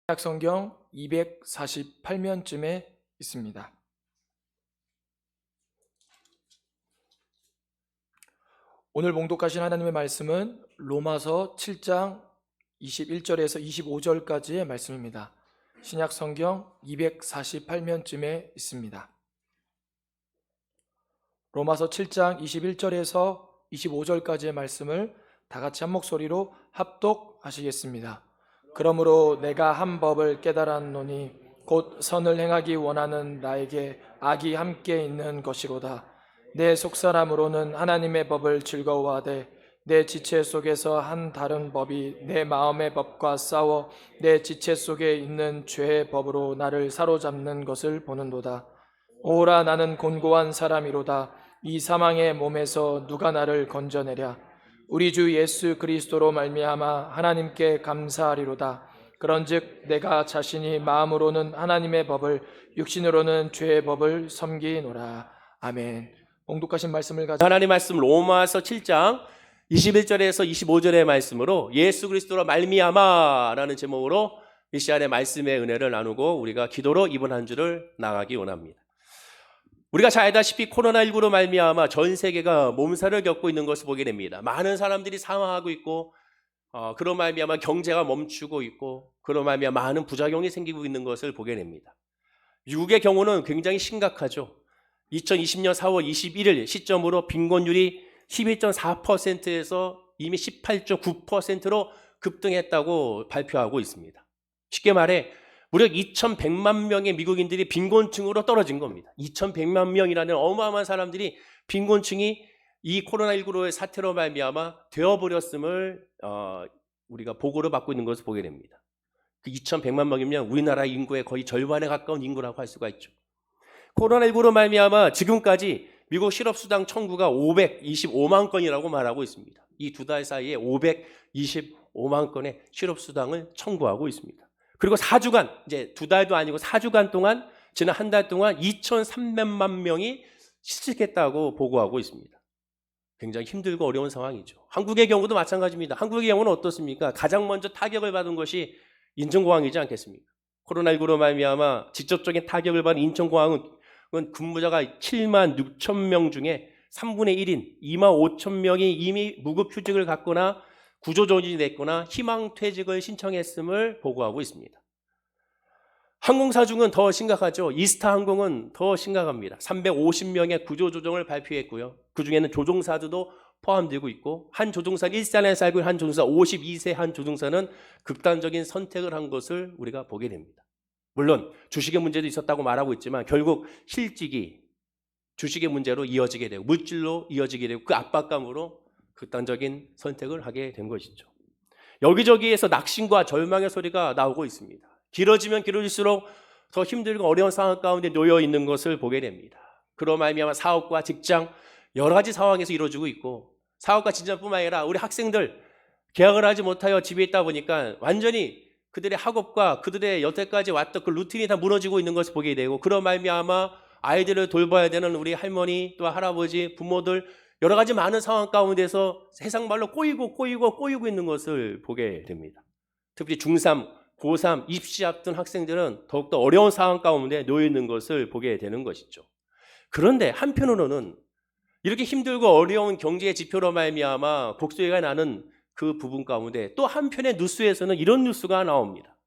신약성경 248면쯤에 있습니다. 오늘 봉독하신 하나님의 말씀은 로마서 7장 21절에서 25절까지의 말씀입니다. 신약성경 248면쯤에 있습니다. 로마서 7장 21절에서 25절까지의 말씀을 다 같이 한 목소리로 합독하시겠습니다. 그러므로 내가 한 법을 깨달았노니 곧 선을 행하기 원하는 나에게 악이 함께 있는 것이로다. 내 속사람으로는 하나님의 법을 즐거워하되 내 지체 속에서 한 다른 법이 내 마음의 법과 싸워 내 지체 속에 있는 죄의 법으로 나를 사로잡는 것을 보는도다. 오라, 나는 곤고한 사람이로다. 이 사망의 몸에서 누가 나를 건져내랴. 우리 주 예수 그리스도로 말미암아 하나님께 감사하리로다. 그런즉 내가 자신이 마음으로는 하나님의 법을, 육신으로는 죄의 법을 섬기노라. 아멘. 봉독하신 말씀을 가지고 하나님 말씀 로마서 7장 21절에서 25절의 말씀으로 예수 그리스도로 말미암아라는 제목으로 이 시간에 말씀의 은혜를 나누고 우리가 기도로 이번 한 주를 나가기 원합니다. 우리가 잘 알다시피 코로나19로 말미암아 전 세계가 몸살을 겪고 있는 것을 보게 됩니다. 많은 사람들이 사망하고 있고 그로 말미암아 경제가 멈추고 있고 그로 말미암아 많은 부작용이 생기고 있는 것을 보게 됩니다. 미국의 경우는 굉장히 심각하죠. 2020년 4월 21일 시점으로 빈곤율이 11.4%에서 이미 18.9%로 급등했다고 발표하고 있습니다. 쉽게 말해 무려 2,100만 명의 미국인들이 빈곤층으로 떨어진 겁니다. 2,100만 명이라는 어마어마한 사람들이 빈곤층이 이 코로나19로의 사태로 말미암아 되어버렸음을 우리가 보고를 받고 있는 것을 보게 됩니다. 그 2,100만 명이면 우리나라 인구의 거의 절반에 가까운 인구라고 할 수가 있죠. 코로나19로 말미암아 지금까지 미국 실업수당 청구가 525만 건이라고 말하고 있습니다. 이 두 달 사이에 525만 건의 실업수당을 청구하고 있습니다. 그리고 4주간, 이제 두 달도 아니고 4주간 동안, 지난 한 달 동안 2,300만 명이 실직했다고 보고하고 있습니다. 굉장히 힘들고 어려운 상황이죠. 한국의 경우도 마찬가지입니다. 한국의 경우는 어떻습니까? 가장 먼저 타격을 받은 것이 인천공항이지 않겠습니까? 코로나19로 말미암아 직접적인 타격을 받은 인천공항은 근무자가 7만 6천 명 중에 3분의 1인 2만 5천 명이 이미 무급휴직을 갖거나 구조조정이 됐거나 희망퇴직을 신청했음을 보고하고 있습니다. 항공사 중은 더 심각하죠. 이스타 항공은 더 심각합니다. 350명의 구조조정을 발표했고요. 그중에는 조종사들도 포함되고 있고 한 조종사 일산에 살고 있는 한 조종사 52세 한 조종사는 극단적인 선택을 한 것을 우리가 보게 됩니다. 물론 주식의 문제도 있었다고 말하고 있지만 결국 실직이 주식의 문제로 이어지게 되고 물질로 이어지게 되고 그 압박감으로 극단적인 선택을 하게 된 것이죠. 여기저기에서 낙심과 절망의 소리가 나오고 있습니다. 길어지면 길어질수록 더 힘들고 어려운 상황 가운데 놓여 있는 것을 보게 됩니다. 그로 말미암아 사업과 직장 여러 가지 상황에서 이루어지고 있고 사업과 직장뿐만 아니라 우리 학생들 개학을 하지 못하여 집에 있다 보니까 완전히 그들의 학업과 그들의 여태까지 왔던 그 루틴이 다 무너지고 있는 것을 보게 되고 그로 말미암아 아이들을 돌봐야 되는 우리 할머니 또 할아버지 부모들 여러 가지 많은 상황 가운데서 세상 말로 꼬이고 있는 것을 보게 됩니다. 특히 중3, 고3 입시 앞둔 학생들은 더욱더 어려운 상황 가운데 놓여 있는 것을 보게 되는 것이죠. 그런데 한편으로는 이렇게 힘들고 어려운 경제의 지표로 말미암아 곡소리가 나는 그 부분 가운데 또 한편의 뉴스에서는 이런 뉴스가 나옵니다.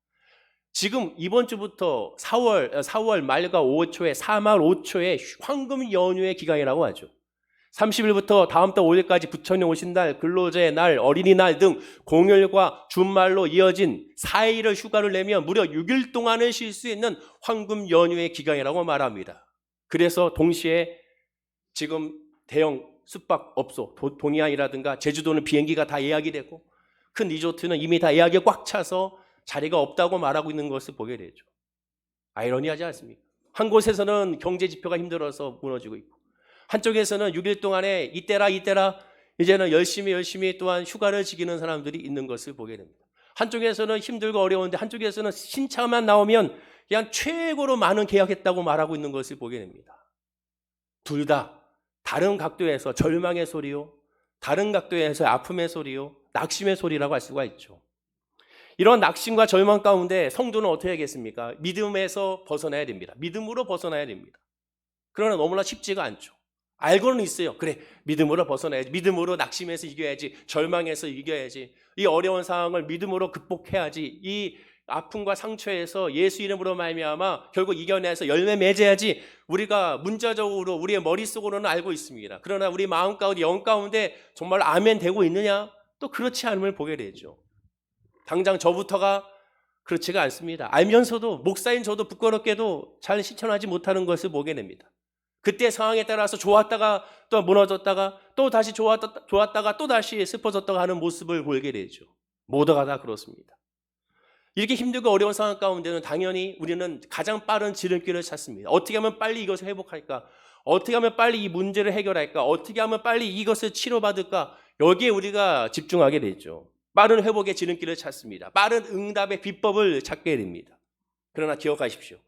지금 이번 주부터 4월 말과 5초에 4말 5초에 황금 연휴의 기간이라고 하죠. 30일부터 다음 달 5일까지 부처님 오신 날, 근로자의 날, 어린이날 등 공휴일과 주말로 이어진 4일을 휴가를 내면 무려 6일 동안을 쉴 수 있는 황금 연휴의 기간이라고 말합니다. 그래서 동시에 지금 대형 숙박업소, 동해안이라든가 제주도는 비행기가 다 예약이 되고 큰 리조트는 이미 다 예약이 꽉 차서 자리가 없다고 말하고 있는 것을 보게 되죠. 아이러니하지 않습니까? 한 곳에서는 경제 지표가 힘들어서 무너지고 있고 한쪽에서는 6일 동안에 이때라 이제는 열심히 또한 휴가를 즐기는 사람들이 있는 것을 보게 됩니다. 한쪽에서는 힘들고 어려운데 한쪽에서는 신차만 나오면 그냥 최고로 많은 계약했다고 말하고 있는 것을 보게 됩니다. 둘 다 다른 각도에서 절망의 소리요, 다른 각도에서 아픔의 소리요, 낙심의 소리라고 할 수가 있죠. 이런 낙심과 절망 가운데 성도는 어떻게 하겠습니까? 믿음에서 벗어나야 됩니다. 믿음으로 벗어나야 됩니다. 그러나 너무나 쉽지가 않죠. 알고는 있어요. 그래, 믿음으로 벗어나야지. 믿음으로 낙심해서 이겨야지. 절망해서 이겨야지. 이 어려운 상황을 믿음으로 극복해야지. 이 아픔과 상처에서 예수 이름으로 말미암아 결국 이겨내서 열매 맺어야지. 우리가 문자적으로 우리의 머릿속으로는 알고 있습니다. 그러나 우리 마음 가운데 영 가운데 정말 아멘 되고 있느냐? 또 그렇지 않음을 보게 되죠. 당장 저부터가 그렇지가 않습니다. 알면서도 목사인 저도 부끄럽게도 잘 실천하지 못하는 것을 보게 됩니다. 그때 상황에 따라서 좋았다가 또 무너졌다가 또 다시 좋았다가 또 다시 슬퍼졌다가 하는 모습을 보게 되죠. 모두가 다 그렇습니다. 이렇게 힘들고 어려운 상황 가운데는 당연히 우리는 가장 빠른 지름길을 찾습니다. 어떻게 하면 빨리 이것을 회복할까? 어떻게 하면 빨리 이 문제를 해결할까? 어떻게 하면 빨리 이것을 치료받을까? 여기에 우리가 집중하게 되죠. 빠른 회복의 지름길을 찾습니다. 빠른 응답의 비법을 찾게 됩니다. 그러나 기억하십시오.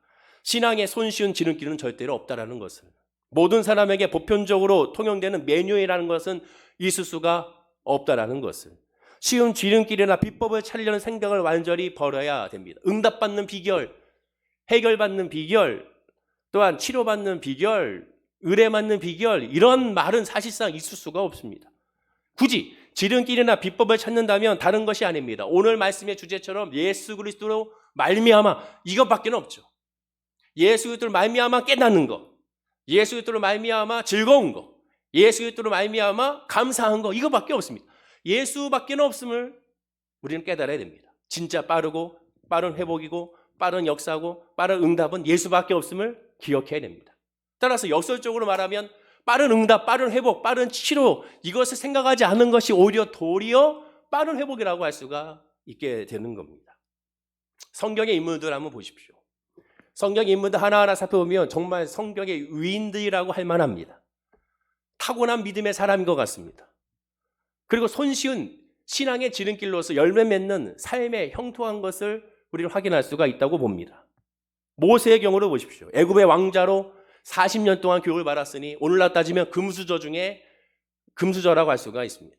신앙의 손쉬운 지름길은 절대로 없다라는 것을. 모든 사람에게 보편적으로 통용되는 메뉴라는 것은 있을 수가 없다라는 것을. 쉬운 지름길이나 비법을 찾으려는 생각을 완전히 버려야 됩니다. 응답받는 비결, 해결받는 비결, 또한 치료받는 비결, 의뢰받는 비결, 이런 말은 사실상 있을 수가 없습니다. 굳이 지름길이나 비법을 찾는다면 다른 것이 아닙니다. 오늘 말씀의 주제처럼 예수 그리스도로 말미암아 이것밖에 없죠. 예수 그리스도로 말미암아 깨닫는 것, 예수 그리스도로 말미암아 즐거운 것, 예수 그리스도로 말미암아 감사한 것, 이거밖에 없습니다. 예수밖에 없음을 우리는 깨달아야 됩니다. 진짜 빠른 회복이고 빠른 역사고 빠른 응답은 예수밖에 없음을 기억해야 됩니다. 따라서 역설적으로 말하면 빠른 응답, 빠른 회복, 빠른 치료, 이것을 생각하지 않는 것이 오히려 도리어 빠른 회복이라고 할 수가 있게 되는 겁니다. 성경의 인물들 한번 보십시오. 성경의 인물들 하나하나 살펴보면 정말 성경의 위인들이라고 할 만합니다. 타고난 믿음의 사람인 것 같습니다. 그리고 손쉬운 신앙의 지름길로서 열매 맺는 삶의 형통한 것을 우리는 확인할 수가 있다고 봅니다. 모세의 경우를 보십시오. 애굽의 왕자로 40년 동안 교육을 받았으니 오늘날 따지면 금수저 중에 금수저라고 할 수가 있습니다.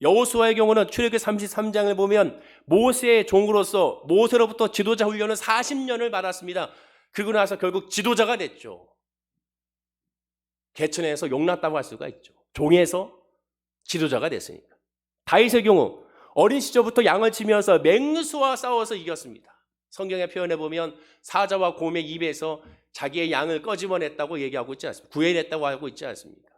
여호수아의 경우는 출애굽기 33장을 보면 모세의 종으로서 모세로부터 지도자 훈련을 40년을 받았습니다. 그러고 나서 결국 지도자가 됐죠. 개천에서 용났다고 할 수가 있죠. 종에서 지도자가 됐으니까. 다윗의 경우 어린 시절부터 양을 치면서 맹수와 싸워서 이겼습니다. 성경에 표현해 보면 사자와 곰의 입에서 자기의 양을 꺼집어냈다고 얘기하고 있지 않습니까? 구해냈다고 하고 있지 않습니까?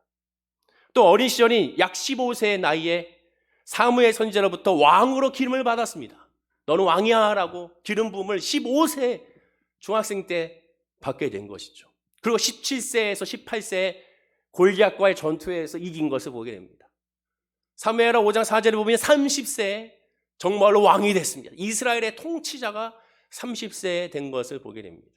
또 어린 시절인 약 15세의 나이에 사무엘 선지자로부터 왕으로 기름을 받았습니다. 너는 왕이야 라고 기름 부음을 15세 중학생 때 받게 된 것이죠. 그리고 17세에서 18세에 골리앗과의 전투에서 이긴 것을 보게 됩니다. 사무엘하 5장 4절에 보면 30세에 정말로 왕이 됐습니다. 이스라엘의 통치자가 30세에 된 것을 보게 됩니다.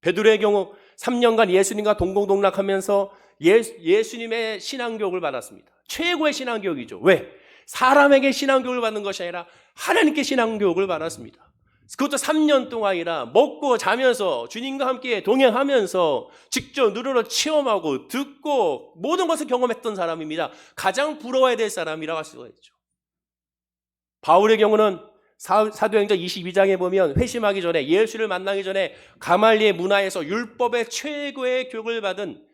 베드로의 경우 3년간 예수님과 동공동락하면서 예수님의 신앙교육을 받았습니다. 최고의 신앙교육이죠. 왜? 사람에게 신앙교육을 받는 것이 아니라 하나님께 신앙교육을 받았습니다. 그것도 3년 동안이나 먹고 자면서 주님과 함께 동행하면서 직접 눈으로 체험하고 듣고 모든 것을 경험했던 사람입니다. 가장 부러워야 될 사람이라고 할 수가 있죠. 바울의 경우는 사도행전 22장에 보면 회심하기 전에 예수를 만나기 전에 가말리의 문화에서 율법의 최고의 교육을 받은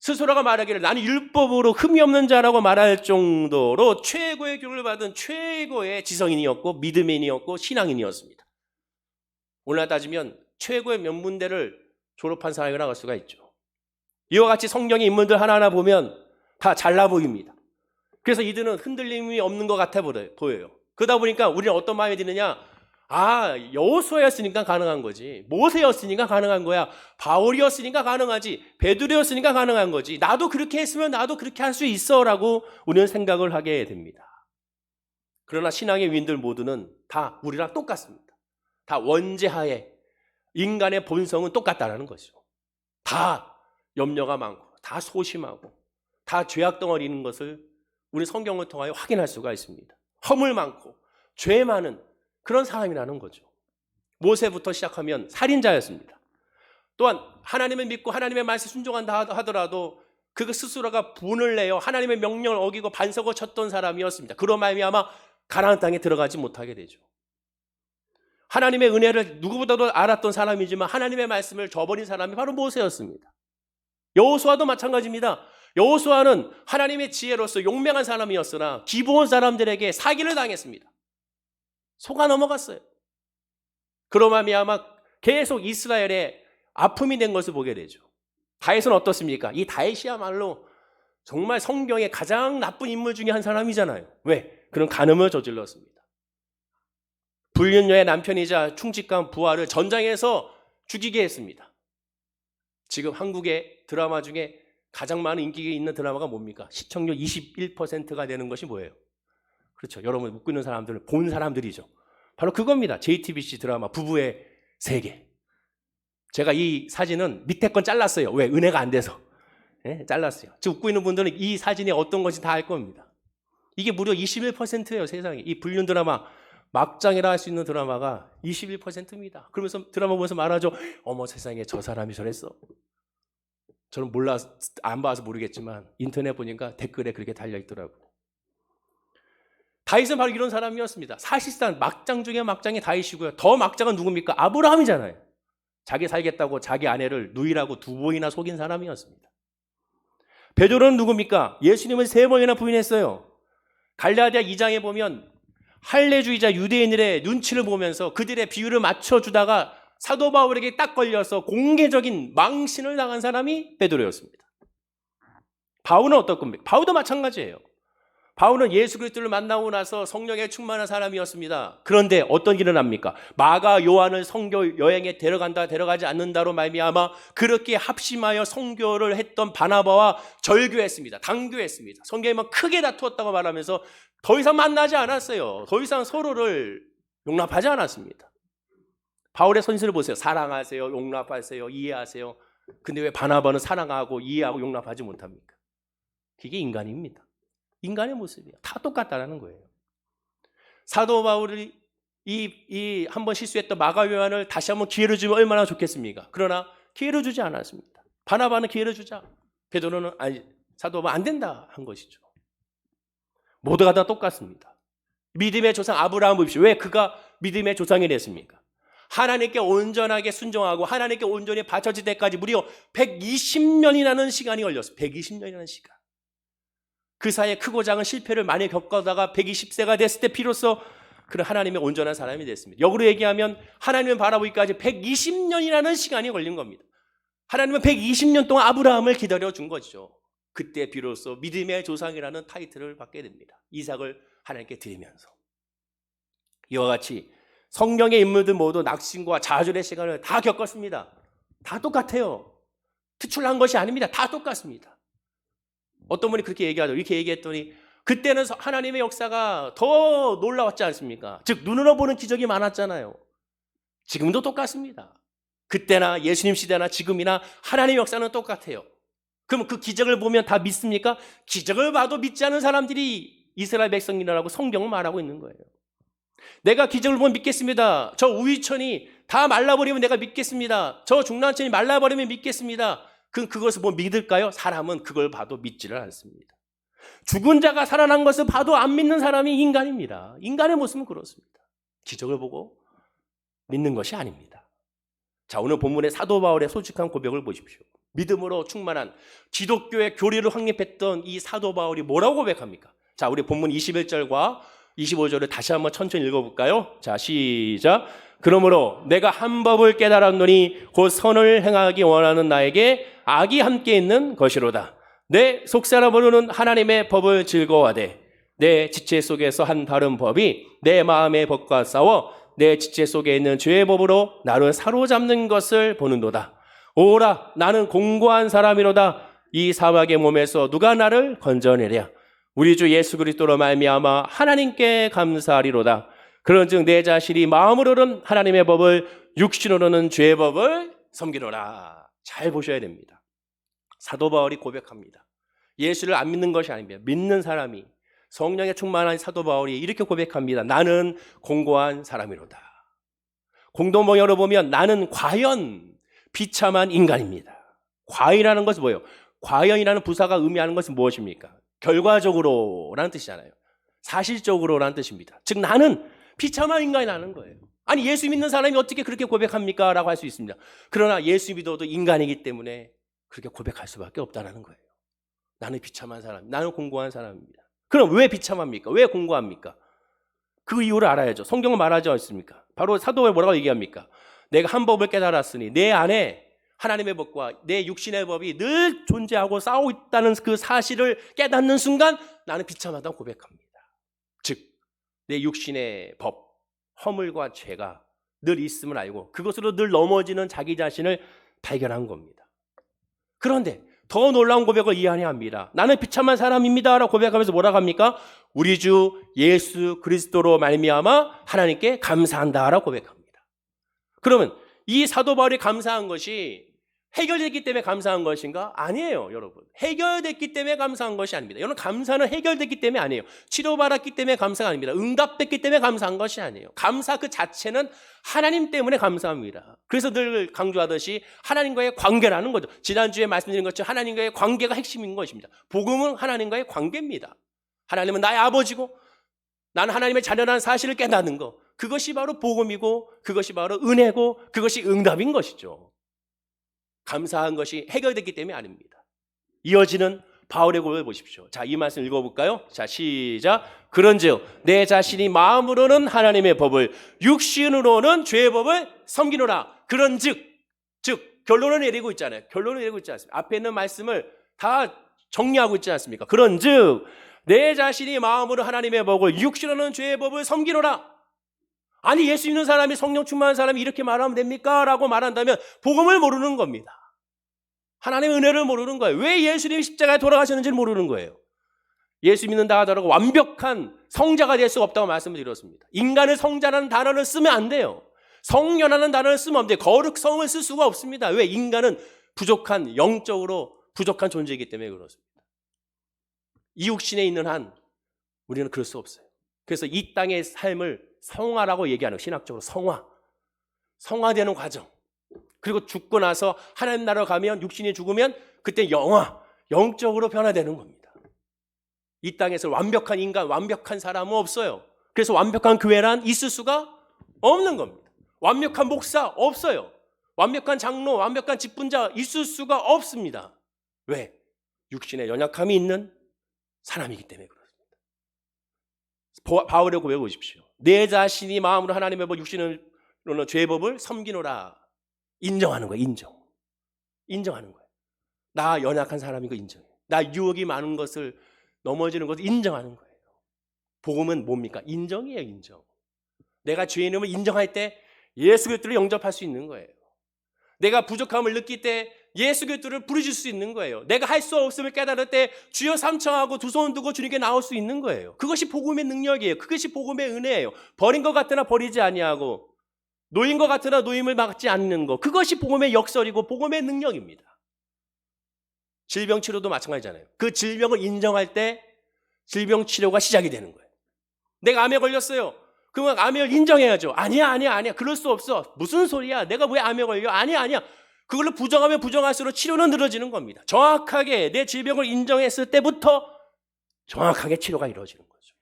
스스로가 말하기를 나는 율법으로 흠이 없는 자라고 말할 정도로 최고의 교육을 받은 최고의 지성인이었고 믿음인이었고 신앙인이었습니다. 오늘날 따지면 최고의 명문대를 졸업한 사람이라고 할 수가 있죠. 이와 같이 성경의 인물들 하나하나 보면 다 잘나 보입니다. 그래서 이들은 흔들림이 없는 것 같아 보여요. 그러다 보니까 우리는 어떤 마음이 드느냐? 여호수아였으니까 가능한 거지. 모세였으니까 가능한 거야. 바울이었으니까 가능하지. 베드로였으니까 가능한 거지. 나도 그렇게 했으면 나도 그렇게 할 수 있어라고 우리는 생각을 하게 됩니다. 그러나 신앙의 위인들 모두는 다 우리랑 똑같습니다. 다 원죄하에 인간의 본성은 똑같다라는 것이죠. 다 염려가 많고 다 소심하고 다 죄악 덩어리인 것을 우리 성경을 통하여 확인할 수가 있습니다. 허물 많고 죄 많은 그런 사람이라는 거죠. 모세부터 시작하면 살인자였습니다. 또한 하나님을 믿고 하나님의 말씀에 순종한다 하더라도 그 스스로가 분을 내어 하나님의 명령을 어기고 반석을 쳤던 사람이었습니다. 그로 말미암아 가나안 땅에 들어가지 못하게 되죠. 하나님의 은혜를 누구보다도 알았던 사람이지만 하나님의 말씀을 저버린 사람이 바로 모세였습니다. 여호수아도 마찬가지입니다. 여호수아는 하나님의 지혜로서 용맹한 사람이었으나 기브온 사람들에게 사기를 당했습니다. 속아 넘어갔어요. 그로 말미암아 계속 이스라엘에 아픔이 된 것을 보게 되죠. 다윗은 어떻습니까? 이 다윗이야말로 정말 성경의 가장 나쁜 인물 중에 한 사람이잖아요. 왜? 그런 간음을 저질렀습니다. 불륜녀의 남편이자 충직한 부하를 전장에서 죽이게 했습니다. 지금 한국의 드라마 중에 가장 많은 인기가 있는 드라마가 뭡니까? 시청률 21%가 되는 것이 뭐예요? 그렇죠. 여러분 묻고 있는 사람들은 본 사람들이죠. 바로 그겁니다. JTBC 드라마 부부의 세계. 제가 이 사진은 밑에 건 잘랐어요. 왜? 은혜가 안 돼서. 네, 잘랐어요. 지금 웃고 있는 분들은 이 사진이 어떤 것인지 다 알 겁니다. 이게 무려 21%예요, 세상에. 이 불륜 드라마, 막장이라 할 수 있는 드라마가 21%입니다. 그러면서 드라마 보면서 말하죠. 어머 세상에 저 사람이 저랬어. 저는 안 봐서 모르겠지만 인터넷 보니까 댓글에 그렇게 달려있더라고요. 다윗은 바로 이런 사람이었습니다. 사실상 막장 중에 막장이 다윗이고요. 더 막장은 누굽니까? 아브라함이잖아요. 자기 살겠다고 자기 아내를 누이라고 2번이나 속인 사람이었습니다. 베드로는 누굽니까? 예수님을 3번이나 부인했어요. 갈라디아 2장에 보면 할례주의자 유대인들의 눈치를 보면서 그들의 비유를 맞춰주다가 사도 바울에게 딱 걸려서 공개적인 망신을 당한 사람이 베드로였습니다. 바울은 어떨 겁니까? 바울도 마찬가지예요. 바울은 예수 그리스도를 만나고 나서 성령에 충만한 사람이었습니다. 그런데 어떤 일을 합니까? 마가 요한을 선교 여행에 데려가지 않는다로 말미암아 그렇게 합심하여 선교를 했던 바나바와 절교했습니다. 단교했습니다. 성경에만 크게 다투었다고 말하면서 더 이상 만나지 않았어요. 더 이상 서로를 용납하지 않았습니다. 바울의 선실을 보세요. 사랑하세요, 용납하세요, 이해하세요. 근데 왜 바나바는 사랑하고 이해하고 용납하지 못합니까? 그게 인간입니다. 인간의 모습이에요. 다 똑같다라는 거예요. 사도 바울이 한번 실수했던 마가 요한을 다시 한번 기회를 주면 얼마나 좋겠습니까? 그러나 기회를 주지 않았습니다. 바나바는 기회를 주자. 베드로는 아니, 사도 바울 안 된다 한 것이죠. 모두가 다 똑같습니다. 믿음의 조상 아브라함 보십시오. 왜 그가 믿음의 조상이 됐습니까? 하나님께 온전하게 순종하고 하나님께 온전히 바쳐질 때까지 무려 120년이라는 시간이 걸렸어요. 120년이라는 시간. 그 사이에 크고 작은 실패를 많이 겪어다가 120세가 됐을 때 비로소 그런 하나님의 온전한 사람이 됐습니다. 역으로 얘기하면 하나님을 바라보기까지 120년이라는 시간이 걸린 겁니다. 하나님은 120년 동안 아브라함을 기다려준 거죠. 그때 비로소 믿음의 조상이라는 타이틀을 받게 됩니다. 이삭을 하나님께 드리면서. 이와 같이 성경의 인물들 모두 낙심과 좌절의 시간을 다 겪었습니다. 다 똑같아요. 특출난 것이 아닙니다. 다 똑같습니다. 어떤 분이 그렇게 얘기하죠. 이렇게 얘기했더니 그때는 하나님의 역사가 더 놀라웠지 않습니까? 즉 눈으로 보는 기적이 많았잖아요. 지금도 똑같습니다. 그때나 예수님 시대나 지금이나 하나님의 역사는 똑같아요. 그럼 그 기적을 보면 다 믿습니까? 기적을 봐도 믿지 않은 사람들이 이스라엘 백성이라고 성경은 말하고 있는 거예요. 내가 기적을 보면 믿겠습니다. 저 우유천이 다 말라버리면 내가 믿겠습니다. 저 중난천이 말라버리면 믿겠습니다. 그것을 뭐 믿을까요? 사람은 그걸 봐도 믿지를 않습니다. 죽은 자가 살아난 것을 봐도 안 믿는 사람이 인간입니다. 인간의 모습은 그렇습니다. 기적을 보고 믿는 것이 아닙니다. 자, 오늘 본문의 사도 바울의 솔직한 고백을 보십시오. 믿음으로 충만한 기독교의 교리를 확립했던 이 사도 바울이 뭐라고 고백합니까? 자, 우리 본문 21절과 25절을 다시 한번 천천히 읽어볼까요? 자, 시작. 그러므로 내가 한 법을 깨달았노니 곧 선을 행하기 원하는 나에게 악이 함께 있는 것이로다. 내 속사람으로는 하나님의 법을 즐거워하되 내 지체 속에서 한 다른 법이 내 마음의 법과 싸워 내 지체 속에 있는 죄의 법으로 나를 사로잡는 것을 보는도다. 오라, 나는 공고한 사람이로다. 이 사막의 몸에서 누가 나를 건져내랴. 우리 주 예수 그리스도로 말미암아 하나님께 감사하리로다. 그런즉 내 자신이 마음으로는 하나님의 법을, 육신으로는 죄의 법을 섬기노라. 잘 보셔야 됩니다. 사도 바울이 고백합니다. 예수를 안 믿는 것이 아닙니다. 믿는 사람이, 성령에 충만한 사도 바울이 이렇게 고백합니다. 나는 공고한 사람이로다. 공동번역으로 보면 나는 과연 비참한 인간입니다. 과연이라는 것은 뭐예요? 과연이라는 부사가 의미하는 것은 무엇입니까? 결과적으로라는 뜻이잖아요. 사실적으로라는 뜻입니다. 즉 나는 비참한 인간이라는 거예요. 아니 예수 믿는 사람이 어떻게 그렇게 고백합니까? 라고 할 수 있습니다. 그러나 예수 믿어도 인간이기 때문에 그렇게 고백할 수밖에 없다는 거예요. 나는 비참한 사람, 나는 공고한 사람입니다. 그럼 왜 비참합니까? 왜 공고합니까? 그 이유를 알아야죠. 성경은 말하지 않습니까? 바로 사도가 뭐라고 얘기합니까? 내가 한 법을 깨달았으니 내 안에 하나님의 법과 내 육신의 법이 늘 존재하고 싸우고 있다는 그 사실을 깨닫는 순간 나는 비참하다고 고백합니다. 즉, 내 육신의 법, 허물과 죄가 늘 있음을 알고 그것으로 늘 넘어지는 자기 자신을 발견한 겁니다. 그런데 더 놀라운 고백을 이해해야 합니다. 나는 비참한 사람입니다 라고 고백하면서 뭐라고 합니까? 우리 주 예수 그리스도로 말미암아 하나님께 감사한다 라고 고백합니다. 그러면 이 사도 바울이 감사한 것이 해결됐기 때문에 감사한 것인가? 아니에요, 여러분. 해결됐기 때문에 감사한 것이 아닙니다. 여러분, 감사는 해결됐기 때문에 아니에요. 치료받았기 때문에 감사가 아닙니다. 응답됐기 때문에 감사한 것이 아니에요. 감사 그 자체는 하나님 때문에 감사합니다. 그래서 늘 강조하듯이 하나님과의 관계라는 거죠. 지난주에 말씀드린 것처럼 하나님과의 관계가 핵심인 것입니다. 복음은 하나님과의 관계입니다. 하나님은 나의 아버지고 나는 하나님의 자녀라는 사실을 깨닫는 것. 그것이 바로 복음이고 그것이 바로 은혜고 그것이 응답인 것이죠. 감사한 것이 해결됐기 때문에 아닙니다. 이어지는 바울의 고백을 보십시오. 자, 이 말씀 읽어볼까요? 자, 시작. 그런즉 내 자신이 마음으로는 하나님의 법을 육신으로는 죄의 법을 섬기노라. 그런즉 결론을 내리고 있잖아요. 결론을 내리고 있지 않습니까? 앞에 있는 말씀을 다 정리하고 있지 않습니까? 그런즉 내 자신이 마음으로 하나님의 법을 육신으로는 죄의 법을 섬기노라. 아니 예수 믿는 사람이 성령 충만한 사람이 이렇게 말하면 됩니까? 라고 말한다면 복음을 모르는 겁니다. 하나님의 은혜를 모르는 거예요. 왜 예수님이 십자가에 돌아가셨는지를 모르는 거예요. 예수 믿는다 하더라도 완벽한 성자가 될 수가 없다고 말씀을 드렸습니다. 인간을 성자라는 단어를 쓰면 안 돼요. 성녀라는 단어를 쓰면 안 돼요. 거룩성을 쓸 수가 없습니다. 왜? 인간은 부족한, 영적으로 부족한 존재이기 때문에 그렇습니다. 이 육신에 있는 한 우리는 그럴 수 없어요. 그래서 이 땅의 삶을 성화라고 얘기하는 거예요. 신학적으로 성화되는 과정. 그리고 죽고 나서 하나님 나라로 가면 육신이 죽으면 그때 영적으로 변화되는 겁니다. 이 땅에서 완벽한 인간, 완벽한 사람은 없어요. 그래서 완벽한 교회란 있을 수가 없는 겁니다. 완벽한 목사 없어요. 완벽한 장로, 완벽한 직분자 있을 수가 없습니다. 왜? 육신에 연약함이 있는 사람이기 때문에 그렇습니다. 바울의 고백을 보십시오. 내 자신이 마음으로 하나님의 법, 육신으로는 죄의 법을 섬기노라. 인정하는 거예요. 인정하는 거예요. 나 연약한 사람인 거 인정해요. 나 유혹이 많은 것을 넘어지는 것을 인정하는 거예요. 복음은 뭡니까? 인정이에요. 인정. 내가 죄인임을 인정할 때 예수 그리스도를 영접할 수 있는 거예요. 내가 부족함을 느낄 때 예수 그리스도를 부르실 수 있는 거예요. 내가 할 수 없음을 깨달을 때 주여 삼청하고 두 손 두고 주님께 나올 수 있는 거예요. 그것이 복음의 능력이에요. 그것이 복음의 은혜예요. 버린 것 같으나 버리지 아니하고 노인 것 같으나 노임을 막지 않는 것. 그것이 복음의 역설이고 복음의 능력입니다. 질병 치료도 마찬가지잖아요. 그 질병을 인정할 때 질병 치료가 시작이 되는 거예요. 내가 암에 걸렸어요. 그러면 암을 인정해야죠. 아니야. 그럴 수 없어. 무슨 소리야. 내가 왜 암에 걸려? 아니야. 그걸로 부정하면 부정할수록 치료는 늘어지는 겁니다. 정확하게 내 질병을 인정했을 때부터 정확하게 치료가 이루어지는 거죠.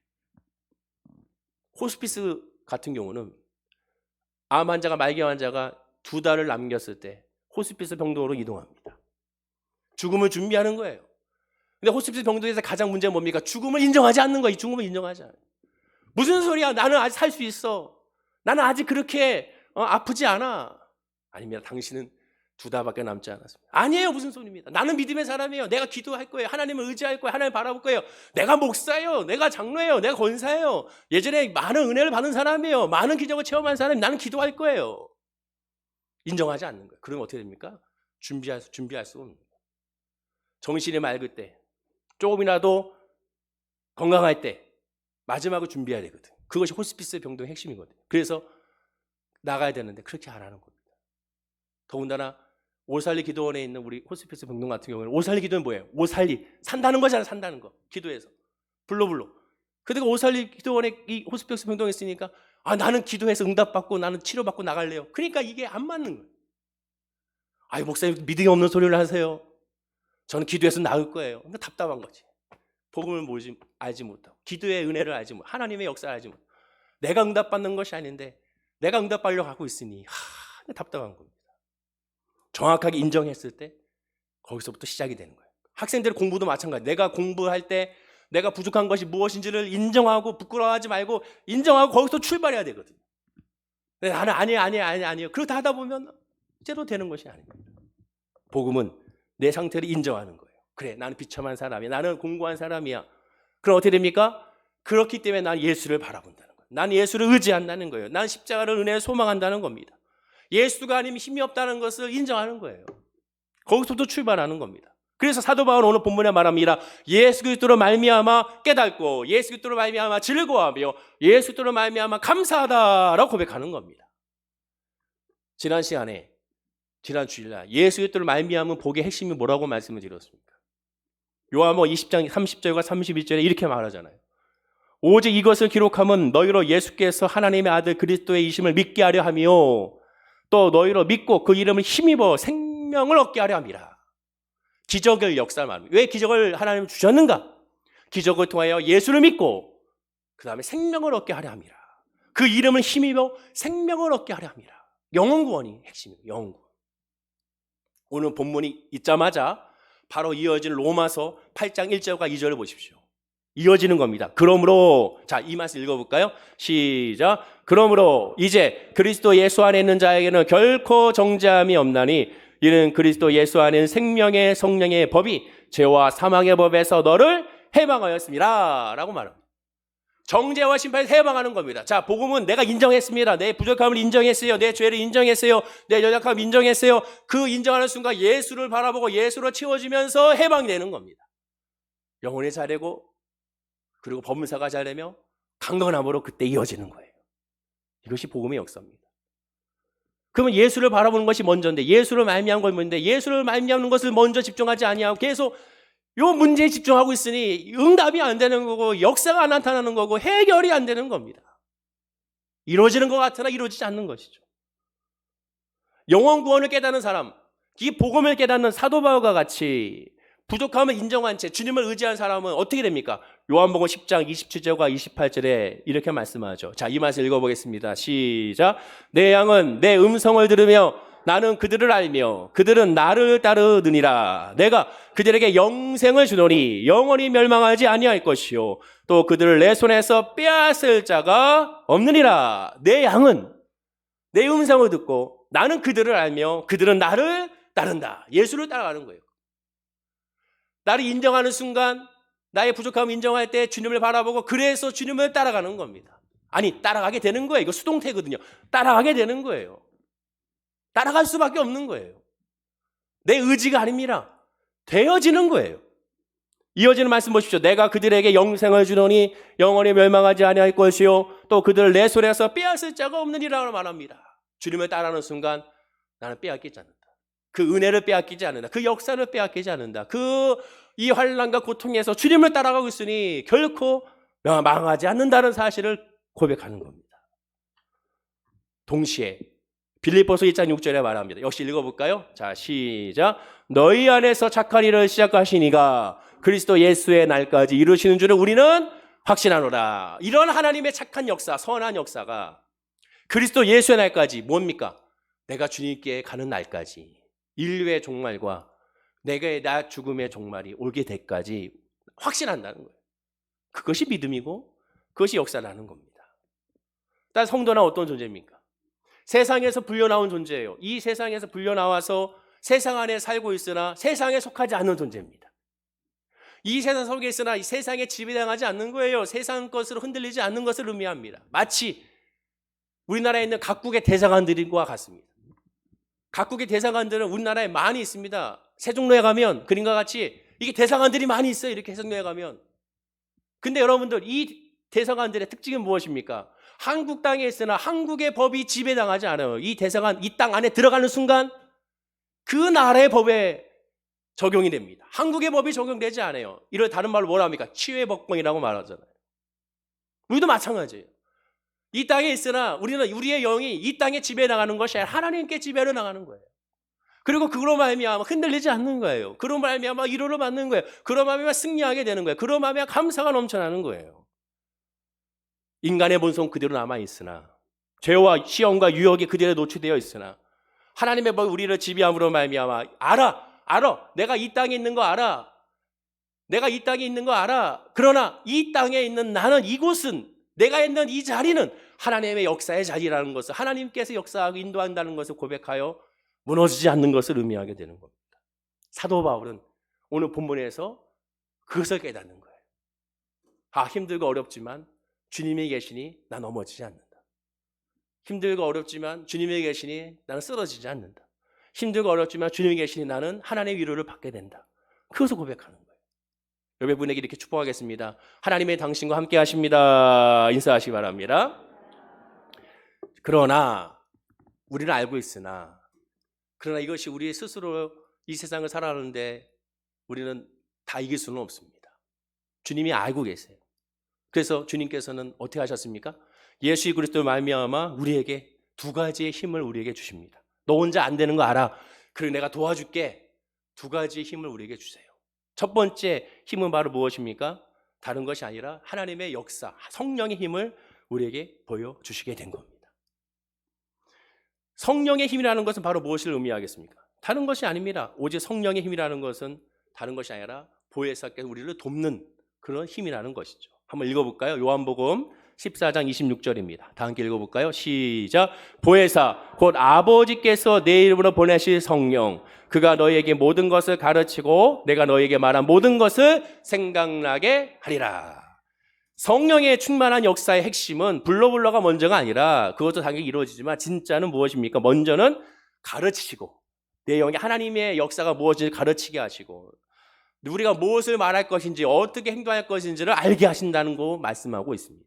호스피스 같은 경우는 암 환자가 말기 환자가 2달을 남겼을 때 호스피스 병동으로 이동합니다. 죽음을 준비하는 거예요. 근데 호스피스 병동에서 가장 문제는 뭡니까? 죽음을 인정하지 않는 거예요. 죽음을 인정하지 않아요. 무슨 소리야? 나는 아직 살 수 있어. 나는 아직 그렇게 아프지 않아. 아닙니다. 당신은 2달밖에 남지 않았습니다. 아니에요. 무슨 소리입니다. 나는 믿음의 사람이에요. 내가 기도할 거예요. 하나님을 의지할 거예요. 하나님 바라볼 거예요. 내가 목사예요. 내가 장로예요. 내가 권사예요. 예전에 많은 은혜를 받은 사람이에요. 많은 기적을 체험한 사람이 나는 기도할 거예요. 인정하지 않는 거예요. 그러면 어떻게 됩니까? 준비할 수 없는 거예요. 정신이 맑을 때, 조금이라도 건강할 때 마지막으로 준비해야 되거든. 그것이 호스피스 병동의 핵심이거든요. 그래서 나가야 되는데 그렇게 안 하는 겁니다. 더군다나 오살리 기도원에 있는 우리 호스피스 병동 같은 경우는 오살리 기도는 뭐예요? 오살리 산다는 거잖아요. 산다는 거. 기도해서 불러. 그런데 오살리 기도원에 이 호스피스 병동에 있으니까 나는 기도해서 응답받고 나는 치료받고 나갈래요. 그러니까 이게 안 맞는 거예요. 아유 목사님 믿음이 없는 소리를 하세요. 저는 기도해서 나을 거예요. 그러니까 답답한 거지. 복음을 알지 못하고 기도의 은혜를 알지 못하고 하나님의 역사를 알지 못하고 내가 응답받는 것이 아닌데 내가 응답하려고 하고 있으니 답답한 겁니다. 정확하게 인정했을 때 거기서부터 시작이 되는 거예요. 학생들 공부도 마찬가지. 내가 공부할 때 내가 부족한 것이 무엇인지를 인정하고 부끄러워하지 말고 인정하고 거기서 출발해야 되거든요. 근데 나는 아니에요. 그렇다 하다 보면 제대로 되는 것이 아닙니다. 복음은 내 상태를 인정하는 거예요. 그래, 나는 비참한 사람이야. 나는 공고한 사람이야. 그럼 어떻게 됩니까? 그렇기 때문에 난 예수를 바라본다는 거예요. 난 예수를 의지한다는 거예요. 난 십자가를 은혜를 소망한다는 겁니다. 예수가 아니면 힘이 없다는 것을 인정하는 거예요. 거기서부터 출발하는 겁니다. 그래서 사도 바울은 오늘 본문에 말합니다. 예수 그리스도로 말미암아 깨닫고 예수 그리스도로 말미암아 즐거워하며 예수 그리스도로 말미암아 감사하다라고 고백하는 겁니다. 지난 시간에 지난 주일날 예수 그리스도로 말미암은 복의 핵심이 뭐라고 말씀을 드렸습니까? 요한복음 20장 30절과 31절에 이렇게 말하잖아요. 오직 이것을 기록함은 너희로 예수께서 하나님의 아들 그리스도의 이심을 믿게 하려 하며 또 너희로 믿고 그 이름을 힘입어 생명을 얻게 하려 함이라. 기적의 역사를 말합니다. 왜 기적을 하나님은 주셨는가? 기적을 통하여 예수를 믿고 그 다음에 생명을 얻게 하려 함이라. 그 이름을 힘입어 생명을 얻게 하려 함이라. 영혼구원이 핵심이에요. 영혼구원. 오늘 본문이 있자마자 바로 이어진 로마서 8장 1절과 2절을 보십시오. 이어지는 겁니다. 그러므로 자, 이 말씀 읽어볼까요? 시작. 그러므로 이제 그리스도 예수 안에 있는 자에게는 결코 정죄함이 없나니 이는 그리스도 예수 안에 있는 생명의 성령의 법이 죄와 사망의 법에서 너를 해방하였습니다 라고 말합니다. 정죄와 심판에서 해방하는 겁니다. 자, 복음은 내가 인정했습니다. 내 부족함을 인정했어요. 내 죄를 인정했어요. 내 연약함을 인정했어요. 그 인정하는 순간 예수를 바라보고 예수로 채워지면서 해방이 되는 겁니다. 영혼이 잘되고 그리고 범사가 잘되며 강건함으로 그때 이어지는 거예요. 이것이 복음의 역사입니다. 그러면 예수를 바라보는 것이 먼저인데 예수를 말미암은 걸 뭔데 예수를 말미암는 것을 먼저 집중하지 아니하고 계속 요 문제에 집중하고 있으니 응답이 안 되는 거고 역사가 안 나타나는 거고 해결이 안 되는 겁니다. 이루어지는 것 같으나 이루어지지 않는 것이죠. 영원 구원을 깨닫는 사람, 이 복음을 깨닫는 사도 바울과 같이 부족함을 인정한 채 주님을 의지한 사람은 어떻게 됩니까? 요한복음 10장 27절과 28절에 이렇게 말씀하죠. 자, 이 말씀 읽어보겠습니다. 시작. 내 양은 내 음성을 들으며 나는 그들을 알며 그들은 나를 따르느니라. 내가 그들에게 영생을 주노니 영원히 멸망하지 아니할 것이요 또 그들을 내 손에서 빼앗을 자가 없느니라. 내 양은 내 음성을 듣고 나는 그들을 알며 그들은 나를 따른다. 예수를 따라가는 거예요. 나를 인정하는 순간 나의 부족함을 인정할 때 주님을 바라보고 그래서 주님을 따라가는 겁니다. 아니, 따라가게 되는 거예요. 이거 수동태거든요. 따라가게 되는 거예요. 따라갈 수밖에 없는 거예요. 내 의지가 아닙니다. 되어지는 거예요. 이어지는 말씀 보십시오. 내가 그들에게 영생을 주노니 영원히 멸망하지 아니할 것이요 또 그들을 내 손에서 빼앗을 자가 없느니라고 말합니다. 주님을 따라하는 순간 나는 빼앗기지 않는다. 그 은혜를 빼앗기지 않는다. 그 역사를 빼앗기지 않는다. 이 환난과 고통에서 주님을 따라가고 있으니 결코 망하지 않는다는 사실을 고백하는 겁니다. 동시에 빌립보서 1장 6절에 말합니다. 역시 읽어볼까요? 자, 시작. 너희 안에서 착한 일을 시작하시니가 그리스도 예수의 날까지 이루시는 줄을 우리는 확신하노라. 이런 하나님의 착한 역사, 선한 역사가 그리스도 예수의 날까지 뭡니까? 내가 주님께 가는 날까지 인류의 종말과 내가 나 죽음의 종말이 올게 될까지 확신한다는 거예요. 그것이 믿음이고 그것이 역사라는 겁니다. 일단 성도는 어떤 존재입니까? 세상에서 불려나온 존재예요. 이 세상에서 불려나와서 세상 안에 살고 있으나 세상에 속하지 않는 존재입니다. 이 세상 속에 있으나 이 세상에 지배당하지 않는 거예요. 세상 것으로 흔들리지 않는 것을 의미합니다. 마치 우리나라에 있는 각국의 대사관들과 같습니다. 각국의 대사관들은 우리나라에 많이 있습니다. 세종로에 가면 그림과 같이 이게 대사관들이 많이 있어요. 이렇게 세종로에 가면. 근데 여러분들 이 대사관들의 특징은 무엇입니까? 한국 땅에 있으나 한국의 법이 지배당하지 않아요. 이 대사관, 이 땅 안에 들어가는 순간 그 나라의 법에 적용이 됩니다. 한국의 법이 적용되지 않아요. 이를 다른 말로 뭐라 합니까? 치외법권이라고 말하잖아요. 우리도 마찬가지예요. 이 땅에 있으나 우리는 우리의 영이 이 땅에 지배당하는 것이 아니라 하나님께 지배를 당하는 거예요. 그리고 그로 말미암아 흔들리지 않는 거예요. 그로 말미암아 위로를 받는 거예요. 그로 말미암아 승리하게 되는 거예요. 그로 말미암아 감사가 넘쳐나는 거예요. 인간의 본성 그대로 남아있으나 죄와 시험과 유혹에 그대로 노출되어 있으나 하나님의 우리를 지배함으로 말미암아 알아. 내가 이 땅에 있는 거 알아. 내가 이 땅에 있는 거 알아. 그러나 이 땅에 있는 나는, 이곳은, 내가 있는 이 자리는 하나님의 역사의 자리라는 것을, 하나님께서 역사하고 인도한다는 것을 고백하여 무너지지 않는 것을 의미하게 되는 겁니다. 사도 바울은 오늘 본문에서 그것을 깨닫는 거예요. 힘들고 어렵지만 주님이 계시니 나 넘어지지 않는다. 힘들고 어렵지만 주님이 계시니 나는 쓰러지지 않는다. 힘들고 어렵지만 주님이 계시니 나는 하나님의 위로를 받게 된다. 그것을 고백하는 거예요. 여러분에게 이렇게 축복하겠습니다. 하나님의 당신과 함께 하십니다. 인사하시기 바랍니다. 그러나 우리는 알고 있으나, 그러나 이것이 우리 스스로 이 세상을 살아가는데 우리는 다 이길 수는 없습니다. 주님이 알고 계세요. 그래서 주님께서는 어떻게 하셨습니까? 예수 그리스도로 말미암아 우리에게 두 가지의 힘을 우리에게 주십니다. 너 혼자 안 되는 거 알아. 그래 내가 도와줄게. 두 가지의 힘을 우리에게 주세요. 첫 번째 힘은 바로 무엇입니까? 다른 것이 아니라 하나님의 역사, 성령의 힘을 우리에게 보여주시게 된 겁니다. 성령의 힘이라는 것은 바로 무엇을 의미하겠습니까? 다른 것이 아닙니다. 오직 성령의 힘이라는 것은 다른 것이 아니라 보혜사께서 우리를 돕는 그런 힘이라는 것이죠. 한번 읽어볼까요? 요한복음 14장 26절입니다. 다 함께 읽어볼까요? 시작. 보혜사 곧 아버지께서 내 이름으로 보내실 성령, 그가 너희에게 모든 것을 가르치고 내가 너희에게 말한 모든 것을 생각나게 하리라. 성령의 충만한 역사의 핵심은 불러불러가 먼저가 아니라, 그것도 당연히 이루어지지만 진짜는 무엇입니까? 먼저는 가르치시고, 내 영에 하나님의 역사가 무엇인지 가르치게 하시고, 우리가 무엇을 말할 것인지 어떻게 행동할 것인지를 알게 하신다는 거 말씀하고 있습니다.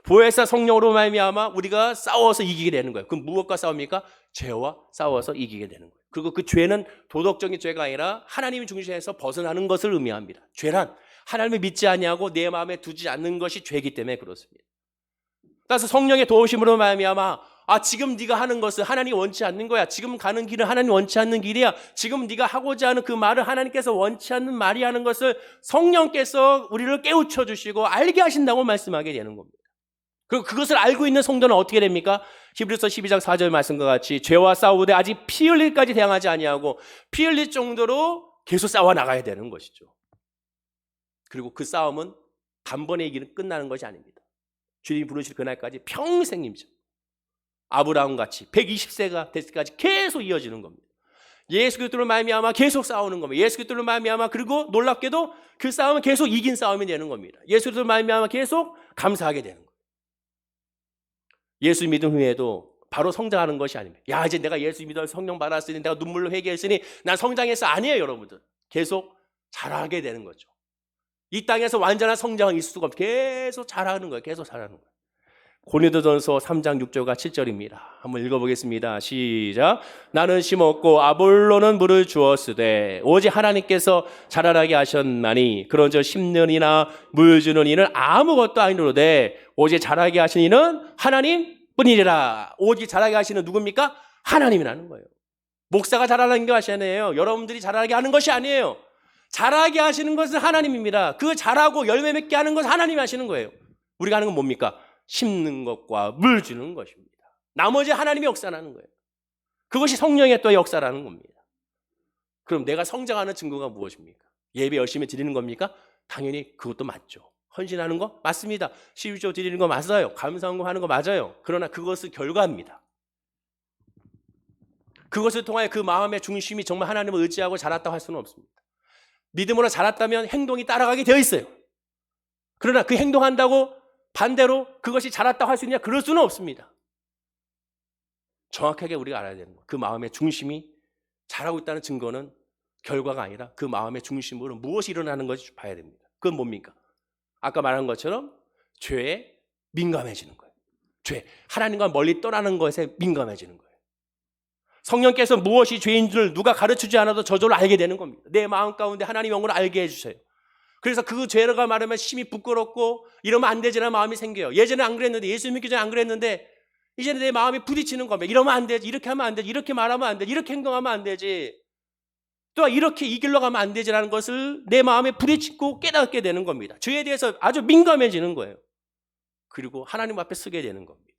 보혜사 성령으로 말미암아 우리가 싸워서 이기게 되는 거예요. 그럼 무엇과 싸웁니까? 죄와 싸워서 이기게 되는 거예요. 그리고 그 죄는 도덕적인 죄가 아니라 하나님의 중심에서 벗어나는 것을 의미합니다. 죄란 하나님을 믿지 아니하고 내 마음에 두지 않는 것이 죄이기 때문에 그렇습니다. 따라서 성령의 도우심으로 말미암아 지금 네가 하는 것은 하나님이 원치 않는 거야. 지금 가는 길은 하나님이 원치 않는 길이야. 지금 네가 하고자 하는 그 말을 하나님께서 원치 않는 말이 하는 것을 성령께서 우리를 깨우쳐 주시고 알게 하신다고 말씀하게 되는 겁니다. 그리고 그것을 알고 있는 성도는 어떻게 됩니까? 히브리서 12장 4절 말씀과 같이 죄와 싸우되 아직 피 흘릴까지 대항하지 아니하고 피 흘릴 정도로 계속 싸워 나가야 되는 것이죠. 그리고 그 싸움은 단번에 이기는 끝나는 것이 아닙니다. 주님이 부르실 그날까지 평생임죠. 아브라함 같이 120세가 됐을 때까지 계속 이어지는 겁니다. 예수 그리스도로 말미암아 계속 싸우는 겁니다. 예수 그리스도로 말미암아, 그리고 놀랍게도 그 싸움은 계속 이긴 싸움이 되는 겁니다. 예수 그리스도로 말미암아 계속 감사하게 되는 거예요. 예수 믿은 후에도 바로 성장하는 것이 아닙니다. 이제 내가 예수 믿어 성령 받았으니 내가 눈물로 회개했으니 난 성장해서 아니에요, 여러분들. 계속 자라게 되는 거죠. 이 땅에서 완전한 성장은 있을 수가 없어요. 계속 자라는 거예요. 계속 자라는 거예요. 고린도전서 3장 6절과 7절입니다. 한번 읽어보겠습니다. 시작. 나는 심었고 아볼로는 물을 주었으되 오직 하나님께서 자라나게 하셨나니 그런저 심는 이나 물 주는 이는 아무것도 아니로되 오직 자라게 하신 이는 하나님뿐이리라. 오직 자라게 하시는 누굽니까? 하나님이라는 거예요. 목사가 자라나게 하시네요. 여러분들이 자라게 하는 것이 아니에요. 자라게 하시는 것은 하나님입니다. 그 자라고 열매 맺게 하는 것은 하나님이 하시는 거예요. 우리가 하는 건 뭡니까? 심는 것과 물 주는 것입니다. 나머지 하나님이 역사하는 거예요. 그것이 성령의 또 역사라는 겁니다. 그럼 내가 성장하는 증거가 무엇입니까? 예배 열심히 드리는 겁니까? 당연히 그것도 맞죠. 헌신하는 거 맞습니다. 11조 드리는 거 맞아요. 감사헌금 하는 거 맞아요. 그러나 그것은 결과입니다. 그것을 통하여 그 마음의 중심이 정말 하나님을 의지하고 자랐다고 할 수는 없습니다. 믿음으로 자랐다면 행동이 따라가게 되어 있어요. 그러나 그 행동한다고 반대로 그것이 자랐다고 할 수 있느냐? 그럴 수는 없습니다. 정확하게 우리가 알아야 되는 거예요. 그 마음의 중심이 자라고 있다는 증거는 결과가 아니라 그 마음의 중심으로 무엇이 일어나는 것이 봐야 됩니다. 그건 뭡니까? 아까 말한 것처럼 죄에 민감해지는 거예요. 죄, 하나님과 멀리 떠나는 것에 민감해지는 거예요. 성령께서 무엇이 죄인 줄 누가 가르치지 않아도 저절로 알게 되는 겁니다. 내 마음 가운데 하나님 영으로 알게 해주세요. 그래서 그 죄가 말하면 심히 부끄럽고 이러면 안 되지라는 마음이 생겨요. 예전에 안 그랬는데, 예수 믿기 전에 안 그랬는데 이제는 내 마음이 부딪히는 겁니다. 이러면 안 되지, 이렇게 하면 안 되지, 이렇게 말하면 안 되지, 이렇게 행동하면 안 되지, 또 이렇게 이 길로 가면 안 되지라는 것을 내 마음에 부딪히고 깨닫게 되는 겁니다. 죄에 대해서 아주 민감해지는 거예요. 그리고 하나님 앞에 서게 되는 겁니다.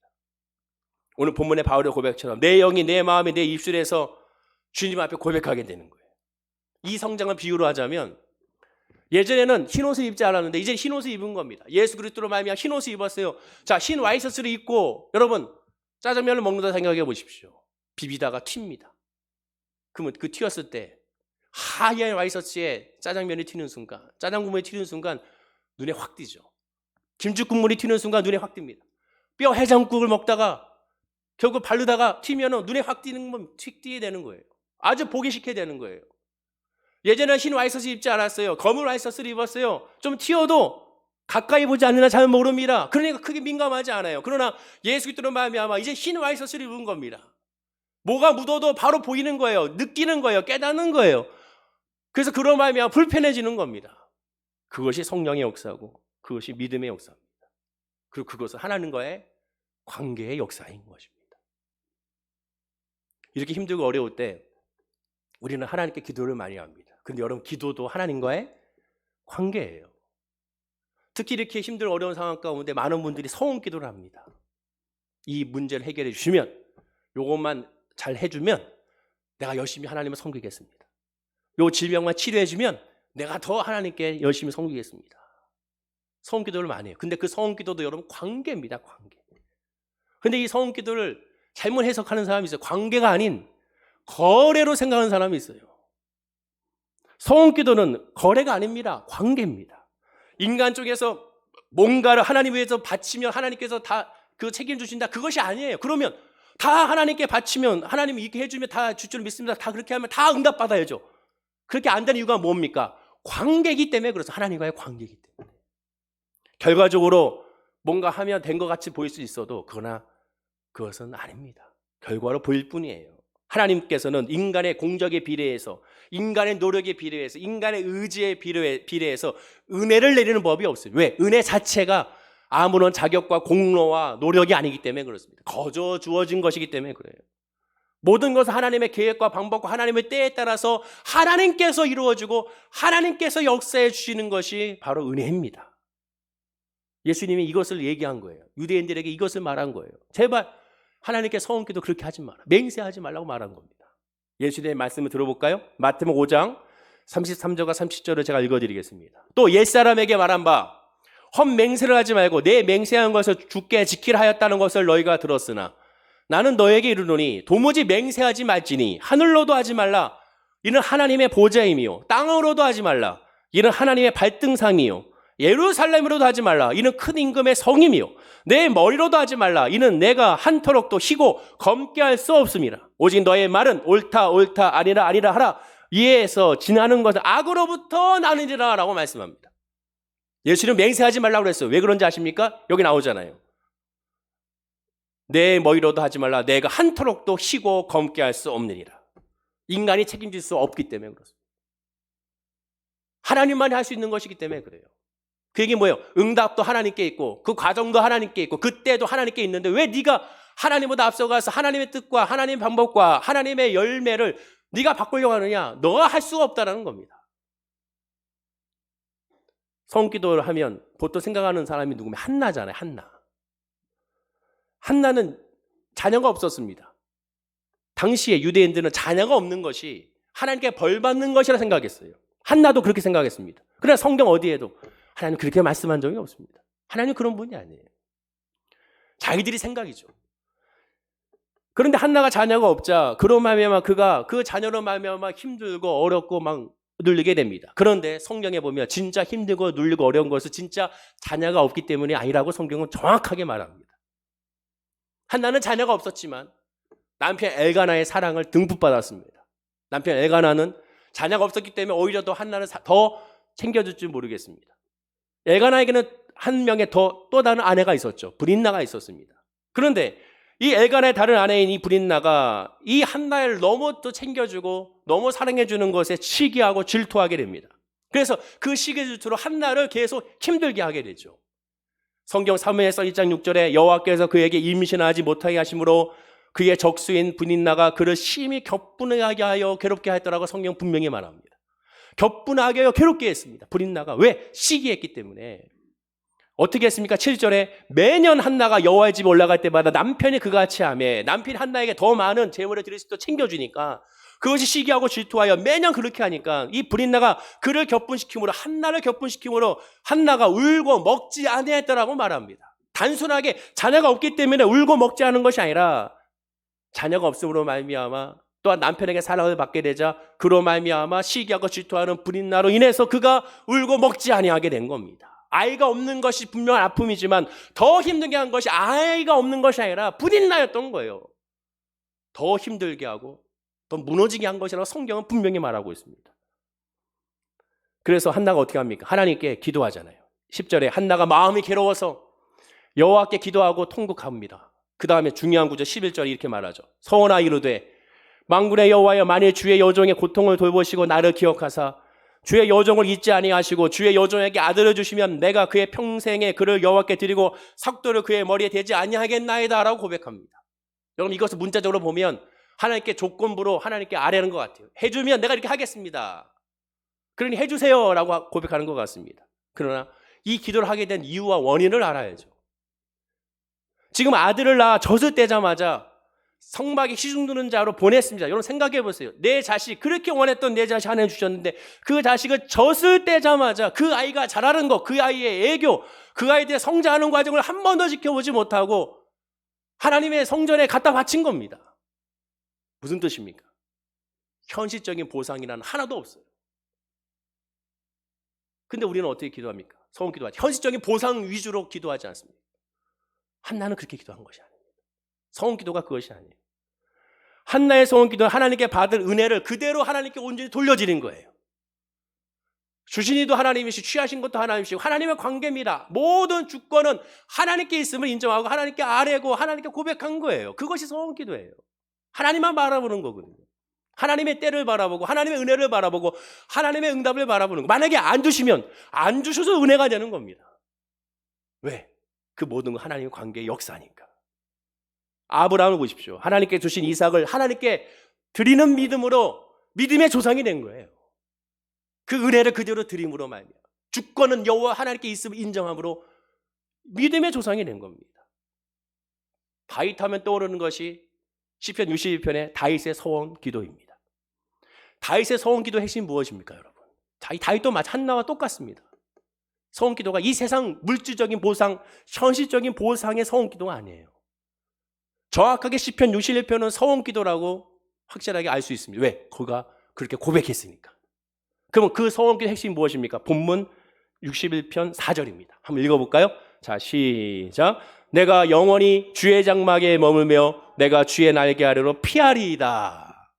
오늘 본문의 바울의 고백처럼 내 영이 내 마음이 내 입술에서 주님 앞에 고백하게 되는 거예요. 이 성장을 비유로 하자면 예전에는 흰옷을 입지 않았는데 이제 흰옷을 입은 겁니다. 예수 그리스도로 말미암아 흰옷을 입었어요. 자, 흰 와이셔츠를 입고 여러분 짜장면을 먹는다 생각해 보십시오. 비비다가 튑니다. 그러면 그 튀었을 때 하얀 와이셔츠에 짜장면이 튀는 순간, 짜장 국물이 튀는 순간 눈에 확 띄죠. 김치 국물이 튀는 순간 눈에 확 띕니다. 뼈 해장국을 먹다가 결국 바르다가 튀면 눈에 확 띄는 건 튀게 되는 거예요. 아주 보기 싫게 되는 거예요. 예전에는 흰 와이셔츠 입지 않았어요. 검은 와이셔츠를 입었어요. 좀 튀어도 가까이 보지 않으나 잘 모릅니다. 그러니까 크게 민감하지 않아요. 그러나 예수 그리스도로 말미암아 이제 흰 와이셔츠를 입은 겁니다. 뭐가 묻어도 바로 보이는 거예요. 느끼는 거예요. 깨닫는 거예요. 그래서 그런 말미암아 불편해지는 겁니다. 그것이 성령의 역사고 그것이 믿음의 역사입니다. 그리고 그것은 하나님과의 관계의 역사인 것입니다. 이렇게 힘들고 어려울 때 우리는 하나님께 기도를 많이 합니다. 그런데 여러분 기도도 하나님과의 관계예요. 특히 이렇게 힘들고 어려운 상황 가운데 많은 분들이 서원 기도를 합니다. 이 문제를 해결해 주시면 요것만 잘 해주면 내가 열심히 하나님을 섬기겠습니다. 요 질병만 치료해 주면 내가 더 하나님께 열심히 섬기겠습니다. 서원 기도를 많이 해요. 근데 그 서원 기도도 여러분 관계입니다. 관계. 근데 이 서원 기도를 잘못 해석하는 사람이 있어요. 관계가 아닌 거래로 생각하는 사람이 있어요. 서원 기도는 거래가 아닙니다. 관계입니다. 인간 쪽에서 뭔가를 하나님 위해서 바치면 하나님께서 다 그 책임주신다. 그것이 아니에요. 그러면 다 하나님께 바치면 하나님이 이렇게 해주면 다 줄 줄 믿습니다. 다 그렇게 하면 다 응답받아야죠. 그렇게 안 되는 이유가 뭡니까? 관계이기 때문에 그래서 하나님과의 관계이기 때문에. 결과적으로 뭔가 하면 된 것 같이 보일 수 있어도 그러나 그것은 아닙니다. 결과로 보일 뿐이에요. 하나님께서는 인간의 공적에 비례해서 인간의 노력에 비례해서 인간의 의지에 비례해서 은혜를 내리는 법이 없어요. 왜? 은혜 자체가 아무런 자격과 공로와 노력이 아니기 때문에 그렇습니다. 거저 주어진 것이기 때문에 그래요. 모든 것은 하나님의 계획과 방법과 하나님의 때에 따라서 하나님께서 이루어지고 하나님께서 역사해 주시는 것이 바로 은혜입니다. 예수님이 이것을 얘기한 거예요. 유대인들에게 이것을 말한 거예요. 제발 하나님께 서원기도 그렇게 하지 마라. 맹세하지 말라고 말한 겁니다. 예수님의 말씀을 들어볼까요? 마태복음 5장 33절과 30절을 제가 읽어드리겠습니다. 또 옛사람에게 말한 바 헛맹세를 하지 말고 내 맹세한 것을 주께 지키라 하였다는 것을 너희가 들었으나 나는 너에게 이르노니 도무지 맹세하지 말지니 하늘로도 하지 말라. 이는 하나님의 보좌임이요 땅으로도 하지 말라. 이는 하나님의 발등상이요 예루살렘으로도 하지 말라. 이는 큰 임금의 성임이요 내 머리로도 하지 말라. 이는 내가 한터럭도 희고 검게 할 수 없음이라. 오직 너의 말은 옳다 옳다 아니라 아니라 하라. 이에서 지나는 것은 악으로부터 나느니라 라고 말씀합니다. 예수는 맹세하지 말라고 그랬어요. 왜 그런지 아십니까? 여기 나오잖아요. 내 머리로도 하지 말라. 내가 한터럭도 희고 검게 할 수 없느니라. 인간이 책임질 수 없기 때문에 그렇습니다. 하나님만이 할 수 있는 것이기 때문에 그래요. 그 얘기 뭐예요? 응답도 하나님께 있고 그 과정도 하나님께 있고 그때도 하나님께 있는데 왜 네가 하나님보다 앞서가서 하나님의 뜻과 하나님의 방법과 하나님의 열매를 네가 바꾸려고 하느냐? 너가 할 수가 없다는 겁니다. 성기도를 하면 보통 생각하는 사람이 누구면 한나잖아요. 한나는 자녀가 없었습니다. 당시에 유대인들은 자녀가 없는 것이 하나님께 벌 받는 것이라 생각했어요. 한나도 그렇게 생각했습니다. 그러나 성경 어디에도 하나님 그렇게 말씀한 적이 없습니다. 하나님 그런 분이 아니에요. 자기들이 생각이죠. 그런데 한나가 자녀가 없자 그로 말미암아 그가 그 자녀로 말미암아 힘들고 어렵고 막 눌리게 됩니다. 그런데 성경에 보면 진짜 힘들고 눌리고 어려운 것은 진짜 자녀가 없기 때문이 아니라고 성경은 정확하게 말합니다. 한나는 자녀가 없었지만 남편 엘가나의 사랑을 듬뿍 받았습니다. 남편 엘가나는 자녀가 없었기 때문에 오히려 더 한나를 더 챙겨줄 줄 모르겠습니다. 엘가나에게는 한 명의 또 다른 아내가 있었죠. 브린나가 있었습니다. 그런데 이 엘가나의 다른 아내인 이 브린나가 이 한나를 너무 또 챙겨주고 너무 사랑해주는 것에 시기하고 질투하게 됩니다. 그래서 그 시기 질투로 한나를 계속 힘들게 하게 되죠. 성경 사무엘서 1장 6절에 여호와께서 그에게 임신하지 못하게 하심으로 그의 적수인 브린나가 그를 심히 격분하게 하여 괴롭게 했더라고 성경 분명히 말합니다. 격분하게 하여 괴롭게 했습니다. 브린나가 왜? 시기했기 때문에. 어떻게 했습니까? 7절에 매년 한나가 여호와의 집에 올라갈 때마다 남편이 그같이 하며 남편이 한나에게 더 많은 재물을 드릴 수 있도록 챙겨주니까 그것이 시기하고 질투하여 매년 그렇게 하니까 이 브린나가 그를 격분시킴으로 한나를 격분시킴으로 한나가 울고 먹지 아니했더라고 말합니다. 단순하게 자녀가 없기 때문에 울고 먹지 않은 것이 아니라 자녀가 없음으로 말미암아 또한 남편에게 사랑을 받게 되자 그로 말미암아 시기하고 질투하는 브린나로 인해서 그가 울고 먹지 아니하게 된 겁니다. 아이가 없는 것이 분명한 아픔이지만 더 힘들게 한 것이 아이가 없는 것이 아니라 브린나였던 거예요. 더 힘들게 하고 더 무너지게 한 것이라고 성경은 분명히 말하고 있습니다. 그래서 한나가 어떻게 합니까? 하나님께 기도하잖아요. 10절에 한나가 마음이 괴로워서 여호와께 기도하고 통곡합니다. 그 다음에 중요한 구절 11절에 이렇게 말하죠. 서원아 이르되 만군의 여호와여 만일 주의 여종의 고통을 돌보시고 나를 기억하사 주의 여종을 잊지 아니하시고 주의 여종에게 아들을 주시면 내가 그의 평생에 그를 여호와께 드리고 삭도를 그의 머리에 대지 아니하겠나이다 라고 고백합니다. 여러분 이것을 문자적으로 보면 하나님께 조건부로 하나님께 아뢰는 것 같아요. 해주면 내가 이렇게 하겠습니다. 그러니 해주세요 라고 고백하는 것 같습니다. 그러나 이 기도를 하게 된 이유와 원인을 알아야죠. 지금 아들을 낳아 젖을 떼자마자 성막에 시중드는 자로 보냈습니다. 여러분 생각해 보세요. 내 자식, 그렇게 원했던 내 자식 하나 주셨는데 그 자식을 젖을 떼자마자 그 아이가 자라는 것, 그 아이의 애교, 그 아이들의 성장하는 과정을 한 번도 지켜보지 못하고 하나님의 성전에 갖다 바친 겁니다. 무슨 뜻입니까? 현실적인 보상이란 하나도 없어요. 근데 우리는 어떻게 기도합니까? 소원 기도하지. 현실적인 보상 위주로 기도하지 않습니다. 한나는 그렇게 기도한 것이 아닙니다. 소원 기도가 그것이 아니에요. 한나의 소원 기도는 하나님께 받을 은혜를 그대로 하나님께 온전히 돌려드린 거예요. 주신 이도 하나님이시고 취하신 것도 하나님이시고 하나님의 관계입니다. 모든 주권은 하나님께 있음을 인정하고 하나님께 아뢰고 하나님께 고백한 거예요. 그것이 소원 기도예요. 하나님만 바라보는 거거든요. 하나님의 때를 바라보고 하나님의 은혜를 바라보고 하나님의 응답을 바라보는 거. 만약에 안 주시면 안 주셔서 은혜가 되는 겁니다. 왜? 그 모든 건 하나님의 관계의 역사니까. 아브라함을 보십시오. 하나님께 주신 이삭을 하나님께 드리는 믿음으로 믿음의 조상이 된 거예요. 그 은혜를 그대로 드림으로 말이야. 주권은 여호와 하나님께 있음을 인정함으로 믿음의 조상이 된 겁니다. 다윗하면 떠오르는 것이 시편 61편의 다윗의 소원 기도입니다. 다윗의 소원 기도의 핵심이 무엇입니까, 여러분? 다윗도 한나와 똑같습니다. 소원 기도가 이 세상 물질적인 보상, 현실적인 보상의 소원 기도가 아니에요. 정확하게 시편 61편은 소원 기도라고 확실하게 알 수 있습니다. 왜? 그가 그렇게 고백했으니까. 그럼 그 소원 기도의 핵심이 무엇입니까? 본문 61편 4절입니다. 한번 읽어볼까요? 자, 시작. 내가 영원히 주의 장막에 머물며 내가 주의 날개 아래로 피하리이다.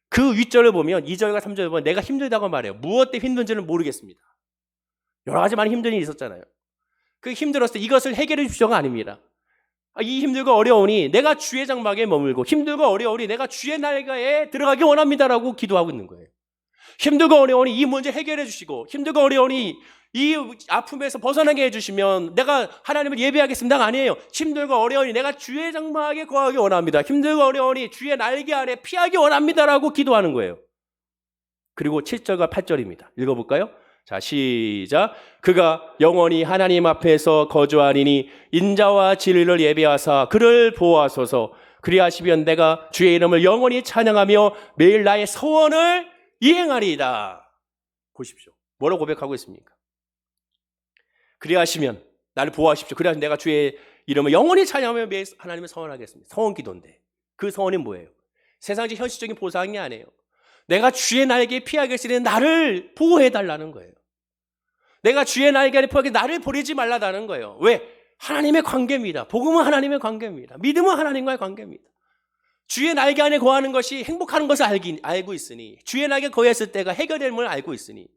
그 윗절을 보면 2절과 3절을 보면 내가 힘들다고 말해요. 무엇 때문에 힘든지는 모르겠습니다. 여러 가지 많은 힘든 일이 있었잖아요. 그 힘들었을 때 이것을 해결해 주십시오가 아닙니다. 이 힘들고 어려우니 내가 주의 장막에 머물고 힘들고 어려우니 내가 주의 날개에 들어가기 원합니다라고 기도하고 있는 거예요. 힘들고 어려우니 이 문제 해결해 주시고 힘들고 어려우니 이 아픔에서 벗어나게 해주시면 내가 하나님을 예배하겠습니다가 아니에요. 힘들고 어려우니 내가 주의 장막에 거하기 원합니다. 힘들고 어려우니 주의 날개 아래 피하기 원합니다라고 기도하는 거예요. 그리고 7절과 8절입니다. 읽어볼까요? 자, 시작. 그가 영원히 하나님 앞에서 거주하리니 인자와 진리를 예배하사 그를 보호하소서. 그리하시면 내가 주의 이름을 영원히 찬양하며 매일 나의 소원을 이행하리이다. 보십시오. 뭐라고 고백하고 있습니까? 그리하시면 나를 보호하십시오. 그래야 내가 주의 이름을 영원히 찬양하며 매일 하나님을 소원하겠습니다. 소원 기도인데 그 소원이 뭐예요? 세상적 현실적인 보상이 아니에요. 내가 주의 날개에 피하겠으니 나를 보호해달라는 거예요. 내가 주의 날개에 피하게 나를 버리지 말라다는 거예요. 왜? 하나님의 관계입니다. 복음은 하나님의 관계입니다. 믿음은 하나님과의 관계입니다. 주의 날개 안에 거하는 것이 행복하는 것을 알고 있으니 주의 날개에 거했을 때가 해결됨을 알고 있으니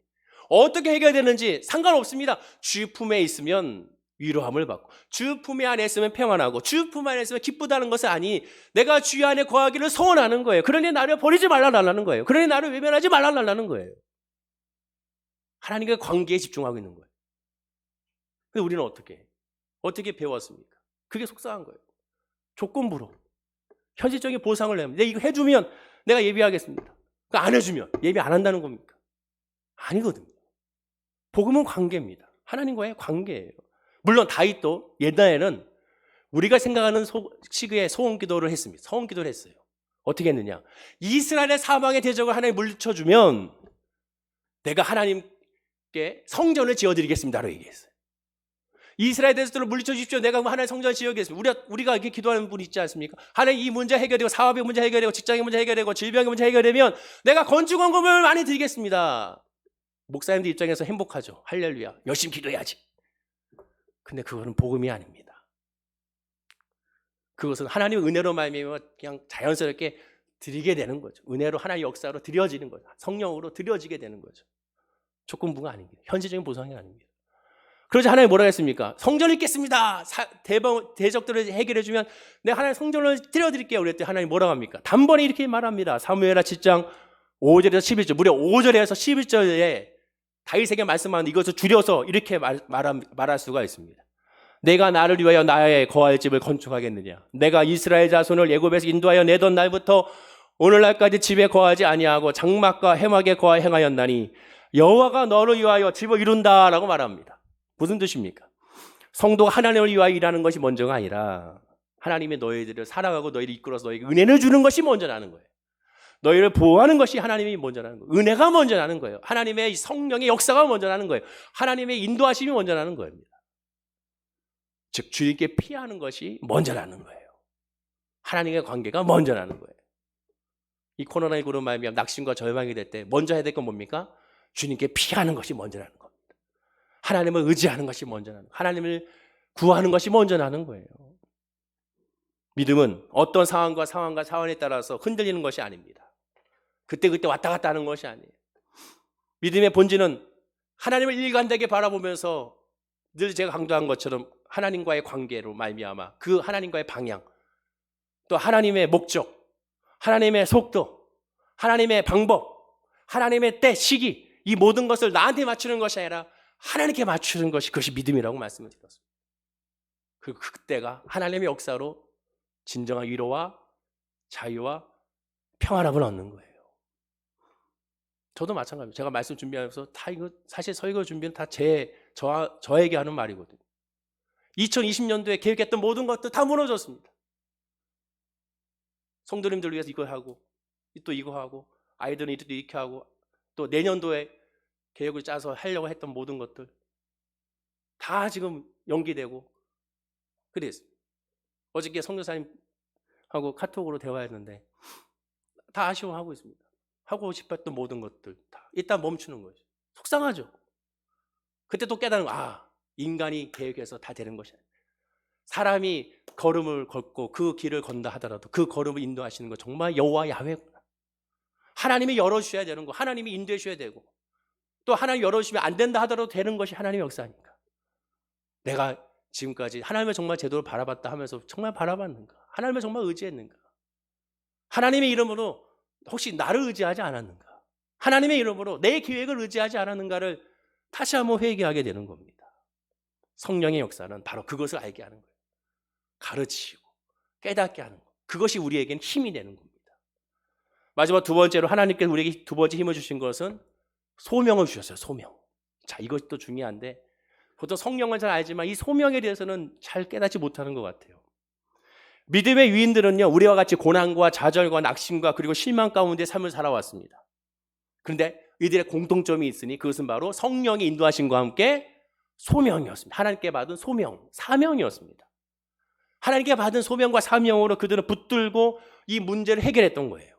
어떻게 해결되는지 상관없습니다. 주 품에 있으면 위로함을 받고 주 품에 안에 있으면 평안하고 주 품 안에 있으면 기쁘다는 것은 아니 내가 주 안에 거하기를 소원하는 거예요. 그러니 나를 버리지 말라는 거예요. 그러니 나를 외면하지 말라는 거예요. 하나님과의 관계에 집중하고 있는 거예요. 근데 우리는 어떻게 배웠습니까? 그게 속상한 거예요. 조건부로 현실적인 보상을 내면 내가 이거 해주면 내가 예배하겠습니다. 안 해주면 예배 안 한다는 겁니까? 아니거든요. 복음은 관계입니다. 하나님과의 관계예요. 물론 다윗도 옛날에는 우리가 생각하는 시기에 소원기도를 했습니다. 소원기도를 했어요. 어떻게 했느냐? 이스라엘의 사방의 대적을 하나님 물리쳐주면 내가 하나님께 성전을 지어드리겠습니다라고 얘기했어요. 이스라엘 대적들을 물리쳐 주십시오. 내가 하나님 성전을 지어드리겠습니다. 우리가 이렇게 기도하는 분 있지 않습니까? 하나님 이 문제 해결되고 사업의 문제 해결되고 직장의 문제 해결되고 질병의 문제 해결되면 내가 건축원금을 많이 드리겠습니다. 목사님들 입장에서 행복하죠. 할렐루야. 열심히 기도해야지. 근데 그거는 복음이 아닙니다. 그것은 하나님의 은혜로 말미암아 그냥 자연스럽게 드리게 되는 거죠. 은혜로 하나님의 역사로 드려지는 거죠. 성령으로 드려지게 되는 거죠. 조건부가 아닙니다. 현실적인 보상이 아닙니다. 그러자 하나님 뭐라고 했습니까? 성전을 짓겠습니다. 대적들을 해결해 주면 내가 하나님 성전을 드려드릴게요. 그랬더니 하나님 뭐라고 합니까? 단번에 이렇게 말합니다. 사무엘하 7장 5절에서 11절, 무려 5절에서 11절에 다윗에게 말씀하는 이것을 줄여서 이렇게 말할 수가 있습니다. 내가 나를 위하여 나의 거할 집을 건축하겠느냐? 내가 이스라엘 자손을 애굽에서 인도하여 내던 날부터 오늘날까지 집에 거하지 아니하고 장막과 해막에 거하 행하였나니 여호와가 너를 위하여 집을 이룬다라고 말합니다. 무슨 뜻입니까? 성도가 하나님을 위하여 일하는 것이 먼저가 아니라 하나님이 너희들을 사랑하고 너희를 이끌어서 너희에게 은혜를 주는 것이 먼저 나는 거예요. 너희를 보호하는 것이 하나님이 먼저 나는 거예요. 은혜가 먼저 나는 거예요. 하나님의 성령의 역사가 먼저 나는 거예요. 하나님의 인도하심이 먼저 나는 겁니다. 즉 주님께 피하는 것이 먼저 나는 거예요. 하나님의 관계가 먼저 나는 거예요. 이 코로나19로 말미암아 낙심과 절망이 될 때 먼저 해야 될 건 뭡니까? 주님께 피하는 것이 먼저 나는 겁니다. 하나님을 의지하는 것이 먼저 나는 거예요. 하나님을 구하는 것이 먼저 나는 거예요. 믿음은 어떤 상황과 상황에 따라서 흔들리는 것이 아닙니다. 그때 왔다 갔다 하는 것이 아니에요. 믿음의 본질은 하나님을 일관되게 바라보면서 늘 제가 강조한 것처럼 하나님과의 관계로 말미암아 그 하나님과의 방향, 또 하나님의 목적, 하나님의 속도, 하나님의 방법, 하나님의 때, 시기, 이 모든 것을 나한테 맞추는 것이 아니라 하나님께 맞추는 것이 그것이 믿음이라고 말씀을 드렸습니다. 그때가 하나님의 역사로 진정한 위로와 자유와 평안함을 얻는 거예요. 저도 마찬가지입니다. 제가 말씀 준비하면서 다 이거 사실 설교 준비는 다 저에게 하는 말이거든요. 2020년도에 계획했던 모든 것들 다 무너졌습니다. 성도님들 위해서 이거 하고 또 이거 하고 아이들은 이렇게 하고 또 내년도에 계획을 짜서 하려고 했던 모든 것들 다 지금 연기되고 그랬습니다. 어저께 성교사님하고 카톡으로 대화했는데 다 아쉬워하고 있습니다. 하고 싶었던 모든 것들 다 일단 멈추는 거죠. 속상하죠. 그때 또 깨달은 인간이 계획해서 다 되는 것이 아니에요. 사람이 걸음을 걷고 그 길을 건다 하더라도 그 걸음을 인도하시는 거 정말 여호와 야훼구나. 하나님이 열어주셔야 되는 거, 하나님이 인도해 주셔야 되고 또 하나님 열어주시면 안 된다 하더라도 되는 것이 하나님의 역사니까. 내가 지금까지 하나님을 정말 제대로 바라봤다 하면서 정말 바라봤는가? 하나님을 정말 의지했는가? 하나님의 이름으로 혹시 나를 의지하지 않았는가? 하나님의 이름으로 내 계획을 의지하지 않았는가를 다시 한번 회개하게 되는 겁니다. 성령의 역사는 바로 그것을 알게 하는 거예요. 가르치고 깨닫게 하는 것. 그것이 우리에게는 힘이 되는 겁니다. 마지막 두 번째로 하나님께서 우리에게 두 번째 힘을 주신 것은 소명을 주셨어요. 소명. 자, 이것도 중요한데 보통 성령은 잘 알지만 이 소명에 대해서는 잘 깨닫지 못하는 것 같아요. 믿음의 유인들은요, 우리와 같이 고난과 좌절과 낙심과 그리고 실망 가운데 삶을 살아왔습니다. 그런데 이들의 공통점이 있으니 그것은 바로 성령의 인도하심과 함께 소명이었습니다. 하나님께 받은 소명, 사명이었습니다. 하나님께 받은 소명과 사명으로 그들은 붙들고 이 문제를 해결했던 거예요.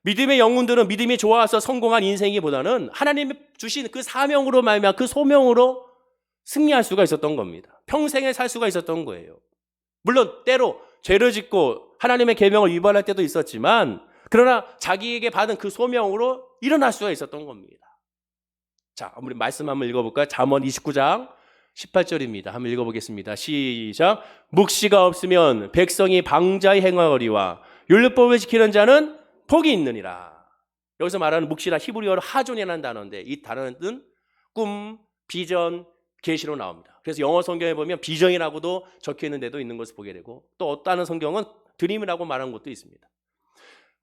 믿음의 영혼들은 믿음이 좋아서 성공한 인생이보다는 하나님이 주신 그 사명으로 말미암아 그 소명으로 승리할 수가 있었던 겁니다. 평생에 살 수가 있었던 거예요. 물론 때로 죄를 짓고 하나님의 계명을 위반할 때도 있었지만 그러나 자기에게 받은 그 소명으로 일어날 수가 있었던 겁니다. 자, 우리 말씀 한번 읽어볼까요? 잠언 29장 18절입니다. 한번 읽어보겠습니다. 시작. 묵시가 없으면 백성이 방자히 행하거리와 율법을 지키는 자는 복이 있느니라. 여기서 말하는 묵시라 히브리어로 하존이라는 단어인데 이 단어는 꿈, 비전, 계시로 나옵니다. 그래서 영어 성경에 보면 비전이라고도 적혀 있는 데도 있는 것을 보게 되고 또 어떤 성경은 드림이라고 말하는 것도 있습니다.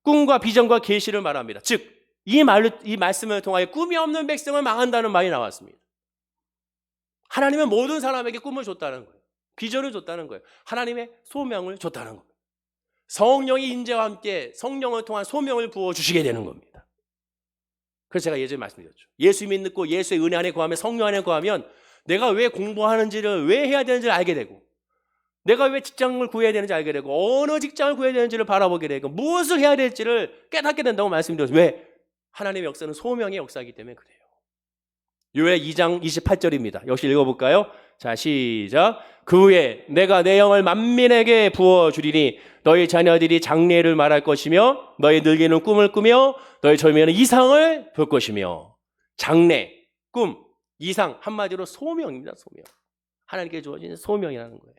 꿈과 비전과 계시를 말합니다. 즉 이 말씀을 통하여 꿈이 없는 백성은 망한다는 말이 나왔습니다. 하나님은 모든 사람에게 꿈을 줬다는 거예요. 비전을 줬다는 거예요. 하나님의 소명을 줬다는 거예요. 성령의 인재와 함께 성령을 통한 소명을 부어주시게 되는 겁니다. 그래서 제가 예전에 말씀드렸죠. 예수 믿고 예수의 은혜 안에 거하면, 성령 안에 거하면 내가 왜 공부하는지를, 왜 해야 되는지를 알게 되고, 내가 왜 직장을 구해야 되는지 알게 되고, 어느 직장을 구해야 되는지를 바라보게 되고, 무엇을 해야 될지를 깨닫게 된다고 말씀드렸어요. 왜? 하나님의 역사는 소명의 역사이기 때문에 그래요. 요엘 2장 28절입니다. 역시 읽어볼까요? 자, 시작. 그 후에 내가 내 영을 만민에게 부어주리니 너희 자녀들이 장래를 말할 것이며 너희 늙이는 꿈을 꾸며 너희 젊이는 이상을 볼 것이며. 장래, 꿈, 이상, 한마디로 소명입니다. 소명. 하나님께 주어진 소명이라는 거예요.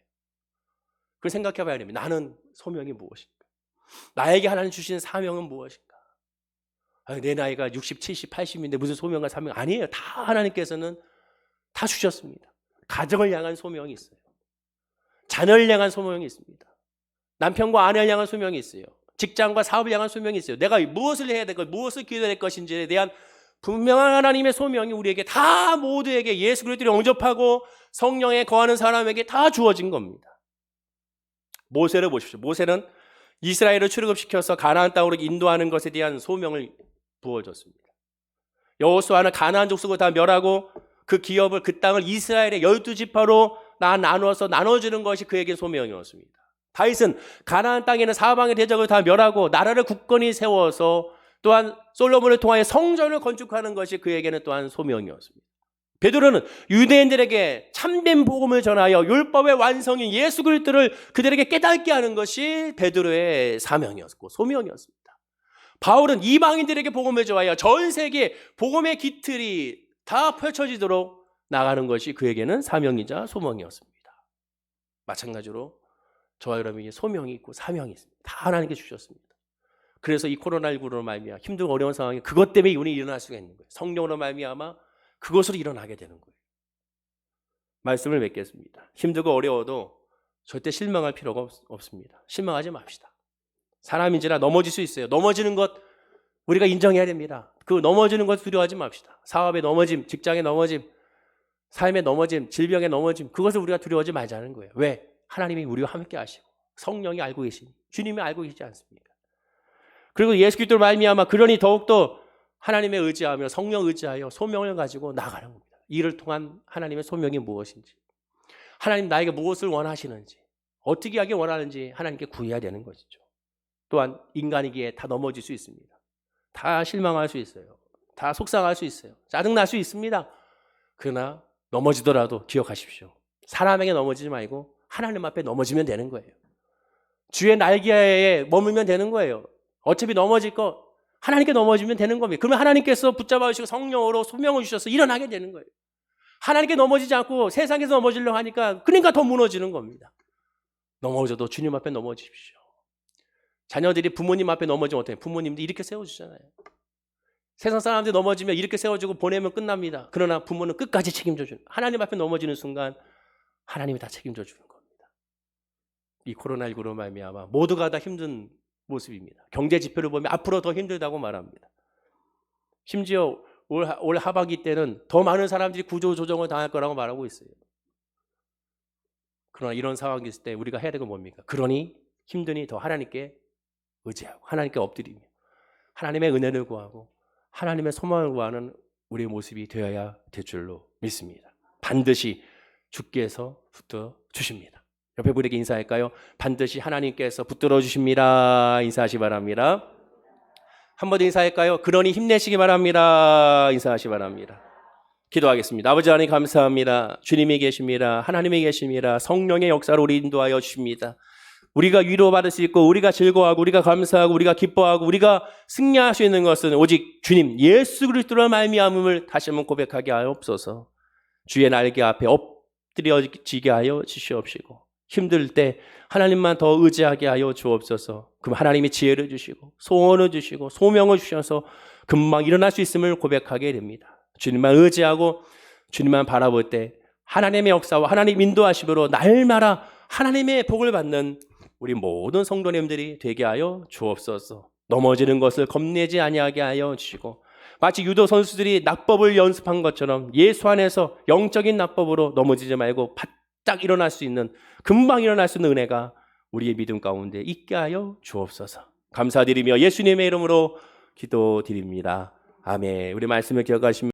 그걸 생각해 봐야 됩니다. 나는 소명이 무엇인가? 나에게 하나님 주신 사명은 무엇인가? 내 나이가 60, 70, 80인데 무슨 소명과 사명? 아니에요. 다 하나님께서는 다 주셨습니다. 가정을 향한 소명이 있어요. 자녀를 향한 소명이 있습니다. 남편과 아내를 향한 소명이 있어요. 직장과 사업을 향한 소명이 있어요. 내가 무엇을 해야 될 것, 무엇을 기도할 것인지에 대한 분명한 하나님의 소명이 우리에게 다 모두에게 예수 그리스도를 영접하고 성령에 거하는 사람에게 다 주어진 겁니다. 모세를 보십시오. 모세는 이스라엘을 출애굽시켜서 가나안 땅으로 인도하는 것에 대한 소명을 부어줬습니다. 여호수아는 가나안 족속을 다 멸하고 그 기업을, 그 땅을 이스라엘의 12지파로 나누어서 나눠주는 것이 그에게 소명이었습니다. 다윗은 가나안 땅에 있는 사방의 대적을 다 멸하고 나라를 굳건히 세워서 또한 솔로몬을 통하여 성전을 건축하는 것이 그에게는 또한 소명이었습니다. 베드로는 유대인들에게 참된 복음을 전하여 율법의 완성인 예수 그리스도를 그들에게 깨닫게 하는 것이 베드로의 사명이었고 소명이었습니다. 바울은 이방인들에게 복음을 전하여 전 세계 복음의 깃틀이 다 펼쳐지도록 나가는 것이 그에게는 사명이자 소명이었습니다. 마찬가지로 저와 여러분이 소명이 있고 사명이 있습니다. 다 하나님께 주셨습니다. 그래서 이 코로나19로 말미암아 힘들고 어려운 상황에 그것 때문에 이혼이 일어날 수가 있는 거예요. 성령으로 말미암아 그것으로 일어나게 되는 거예요. 말씀을 맺겠습니다. 힘들고 어려워도 절대 실망할 필요가 없습니다. 실망하지 맙시다. 사람인지라 넘어질 수 있어요. 넘어지는 것 우리가 인정해야 됩니다. 그 넘어지는 것 두려워하지 맙시다. 사업에 넘어짐, 직장에 넘어짐, 삶에 넘어짐, 질병에 넘어짐, 그것을 우리가 두려워하지 말자는 거예요. 왜? 하나님이 우리와 함께 하시고 성령이 알고 계시니, 주님이 알고 계시지 않습니까? 그리고 예수 그리스도로 말미암아 그러니 더욱더 하나님의 의지하며 성령 의지하여 소명을 가지고 나가는 겁니다. 이를 통한 하나님의 소명이 무엇인지, 하나님 나에게 무엇을 원하시는지, 어떻게 하길 원하는지 하나님께 구해야 되는 것이죠. 또한 인간이기에 다 넘어질 수 있습니다. 다 실망할 수 있어요. 다 속상할 수 있어요. 짜증날 수 있습니다. 그러나 넘어지더라도 기억하십시오. 사람에게 넘어지지 말고 하나님 앞에 넘어지면 되는 거예요. 주의 날개에 머물면 되는 거예요. 어차피 넘어질 거 하나님께 넘어지면 되는 겁니다. 그러면 하나님께서 붙잡아 주시고 성령으로 소명을 주셔서 일어나게 되는 거예요. 하나님께 넘어지지 않고 세상에서 넘어지려고 하니까 그러니까 더 무너지는 겁니다. 넘어져도 주님 앞에 넘어지십시오. 자녀들이 부모님 앞에 넘어지면 어때요? 부모님도 이렇게 세워주잖아요. 세상 사람들이 넘어지면 이렇게 세워주고 보내면 끝납니다. 그러나 부모는 끝까지 책임져 주는, 하나님 앞에 넘어지는 순간 하나님이 다 책임져 주는 겁니다. 이 코로나19로 말미암아 모두가 다 힘든 모습입니다. 경제 지표를 보면 앞으로 더 힘들다고 말합니다. 심지어 올 하반기 때는 더 많은 사람들이 구조조정을 당할 거라고 말하고 있어요. 그러나 이런 상황이 있을 때 우리가 해야 되는 건 뭡니까? 그러니 힘드니 더 하나님께 의지하고 하나님께 엎드리며 하나님의 은혜를 구하고 하나님의 소망을 구하는 우리의 모습이 되어야 될 줄로 믿습니다. 반드시 주께서 붙들어 주십니다. 옆에 분에게 인사할까요? 반드시 하나님께서 붙들어 주십니다. 인사하시 바랍니다. 한 번 더 인사할까요? 그러니 힘내시기 바랍니다. 인사하시 바랍니다. 기도하겠습니다. 아버지 하나님 감사합니다. 주님이 계십니다. 하나님이 계십니다. 성령의 역사로 우리 인도하여 주십니다. 우리가 위로받을 수 있고 우리가 즐거워하고 우리가 감사하고 우리가 기뻐하고 우리가 승리할 수 있는 것은 오직 주님 예수 그리스도로 말미암음을 다시 한번 고백하게 하옵소서. 주의 날개 앞에 엎드려지게 하여 주시옵시고 힘들 때 하나님만 더 의지하게 하여 주옵소서. 그럼 하나님이 지혜를 주시고 소원을 주시고 소명을 주셔서 금방 일어날 수 있음을 고백하게 됩니다. 주님만 의지하고 주님만 바라볼 때 하나님의 역사와 하나님 인도하심으로 날마다 하나님의 복을 받는 우리 모든 성도님들이 되게 하여 주옵소서. 넘어지는 것을 겁내지 아니하게 하여 주시고 마치 유도 선수들이 낙법을 연습한 것처럼 예수 안에서 영적인 낙법으로 넘어지지 말고 바짝 일어날 수 있는, 금방 일어날 수 있는 은혜가 우리의 믿음 가운데 있게 하여 주옵소서. 감사드리며 예수님의 이름으로 기도드립니다. 아멘. 우리 말씀을 기억하시면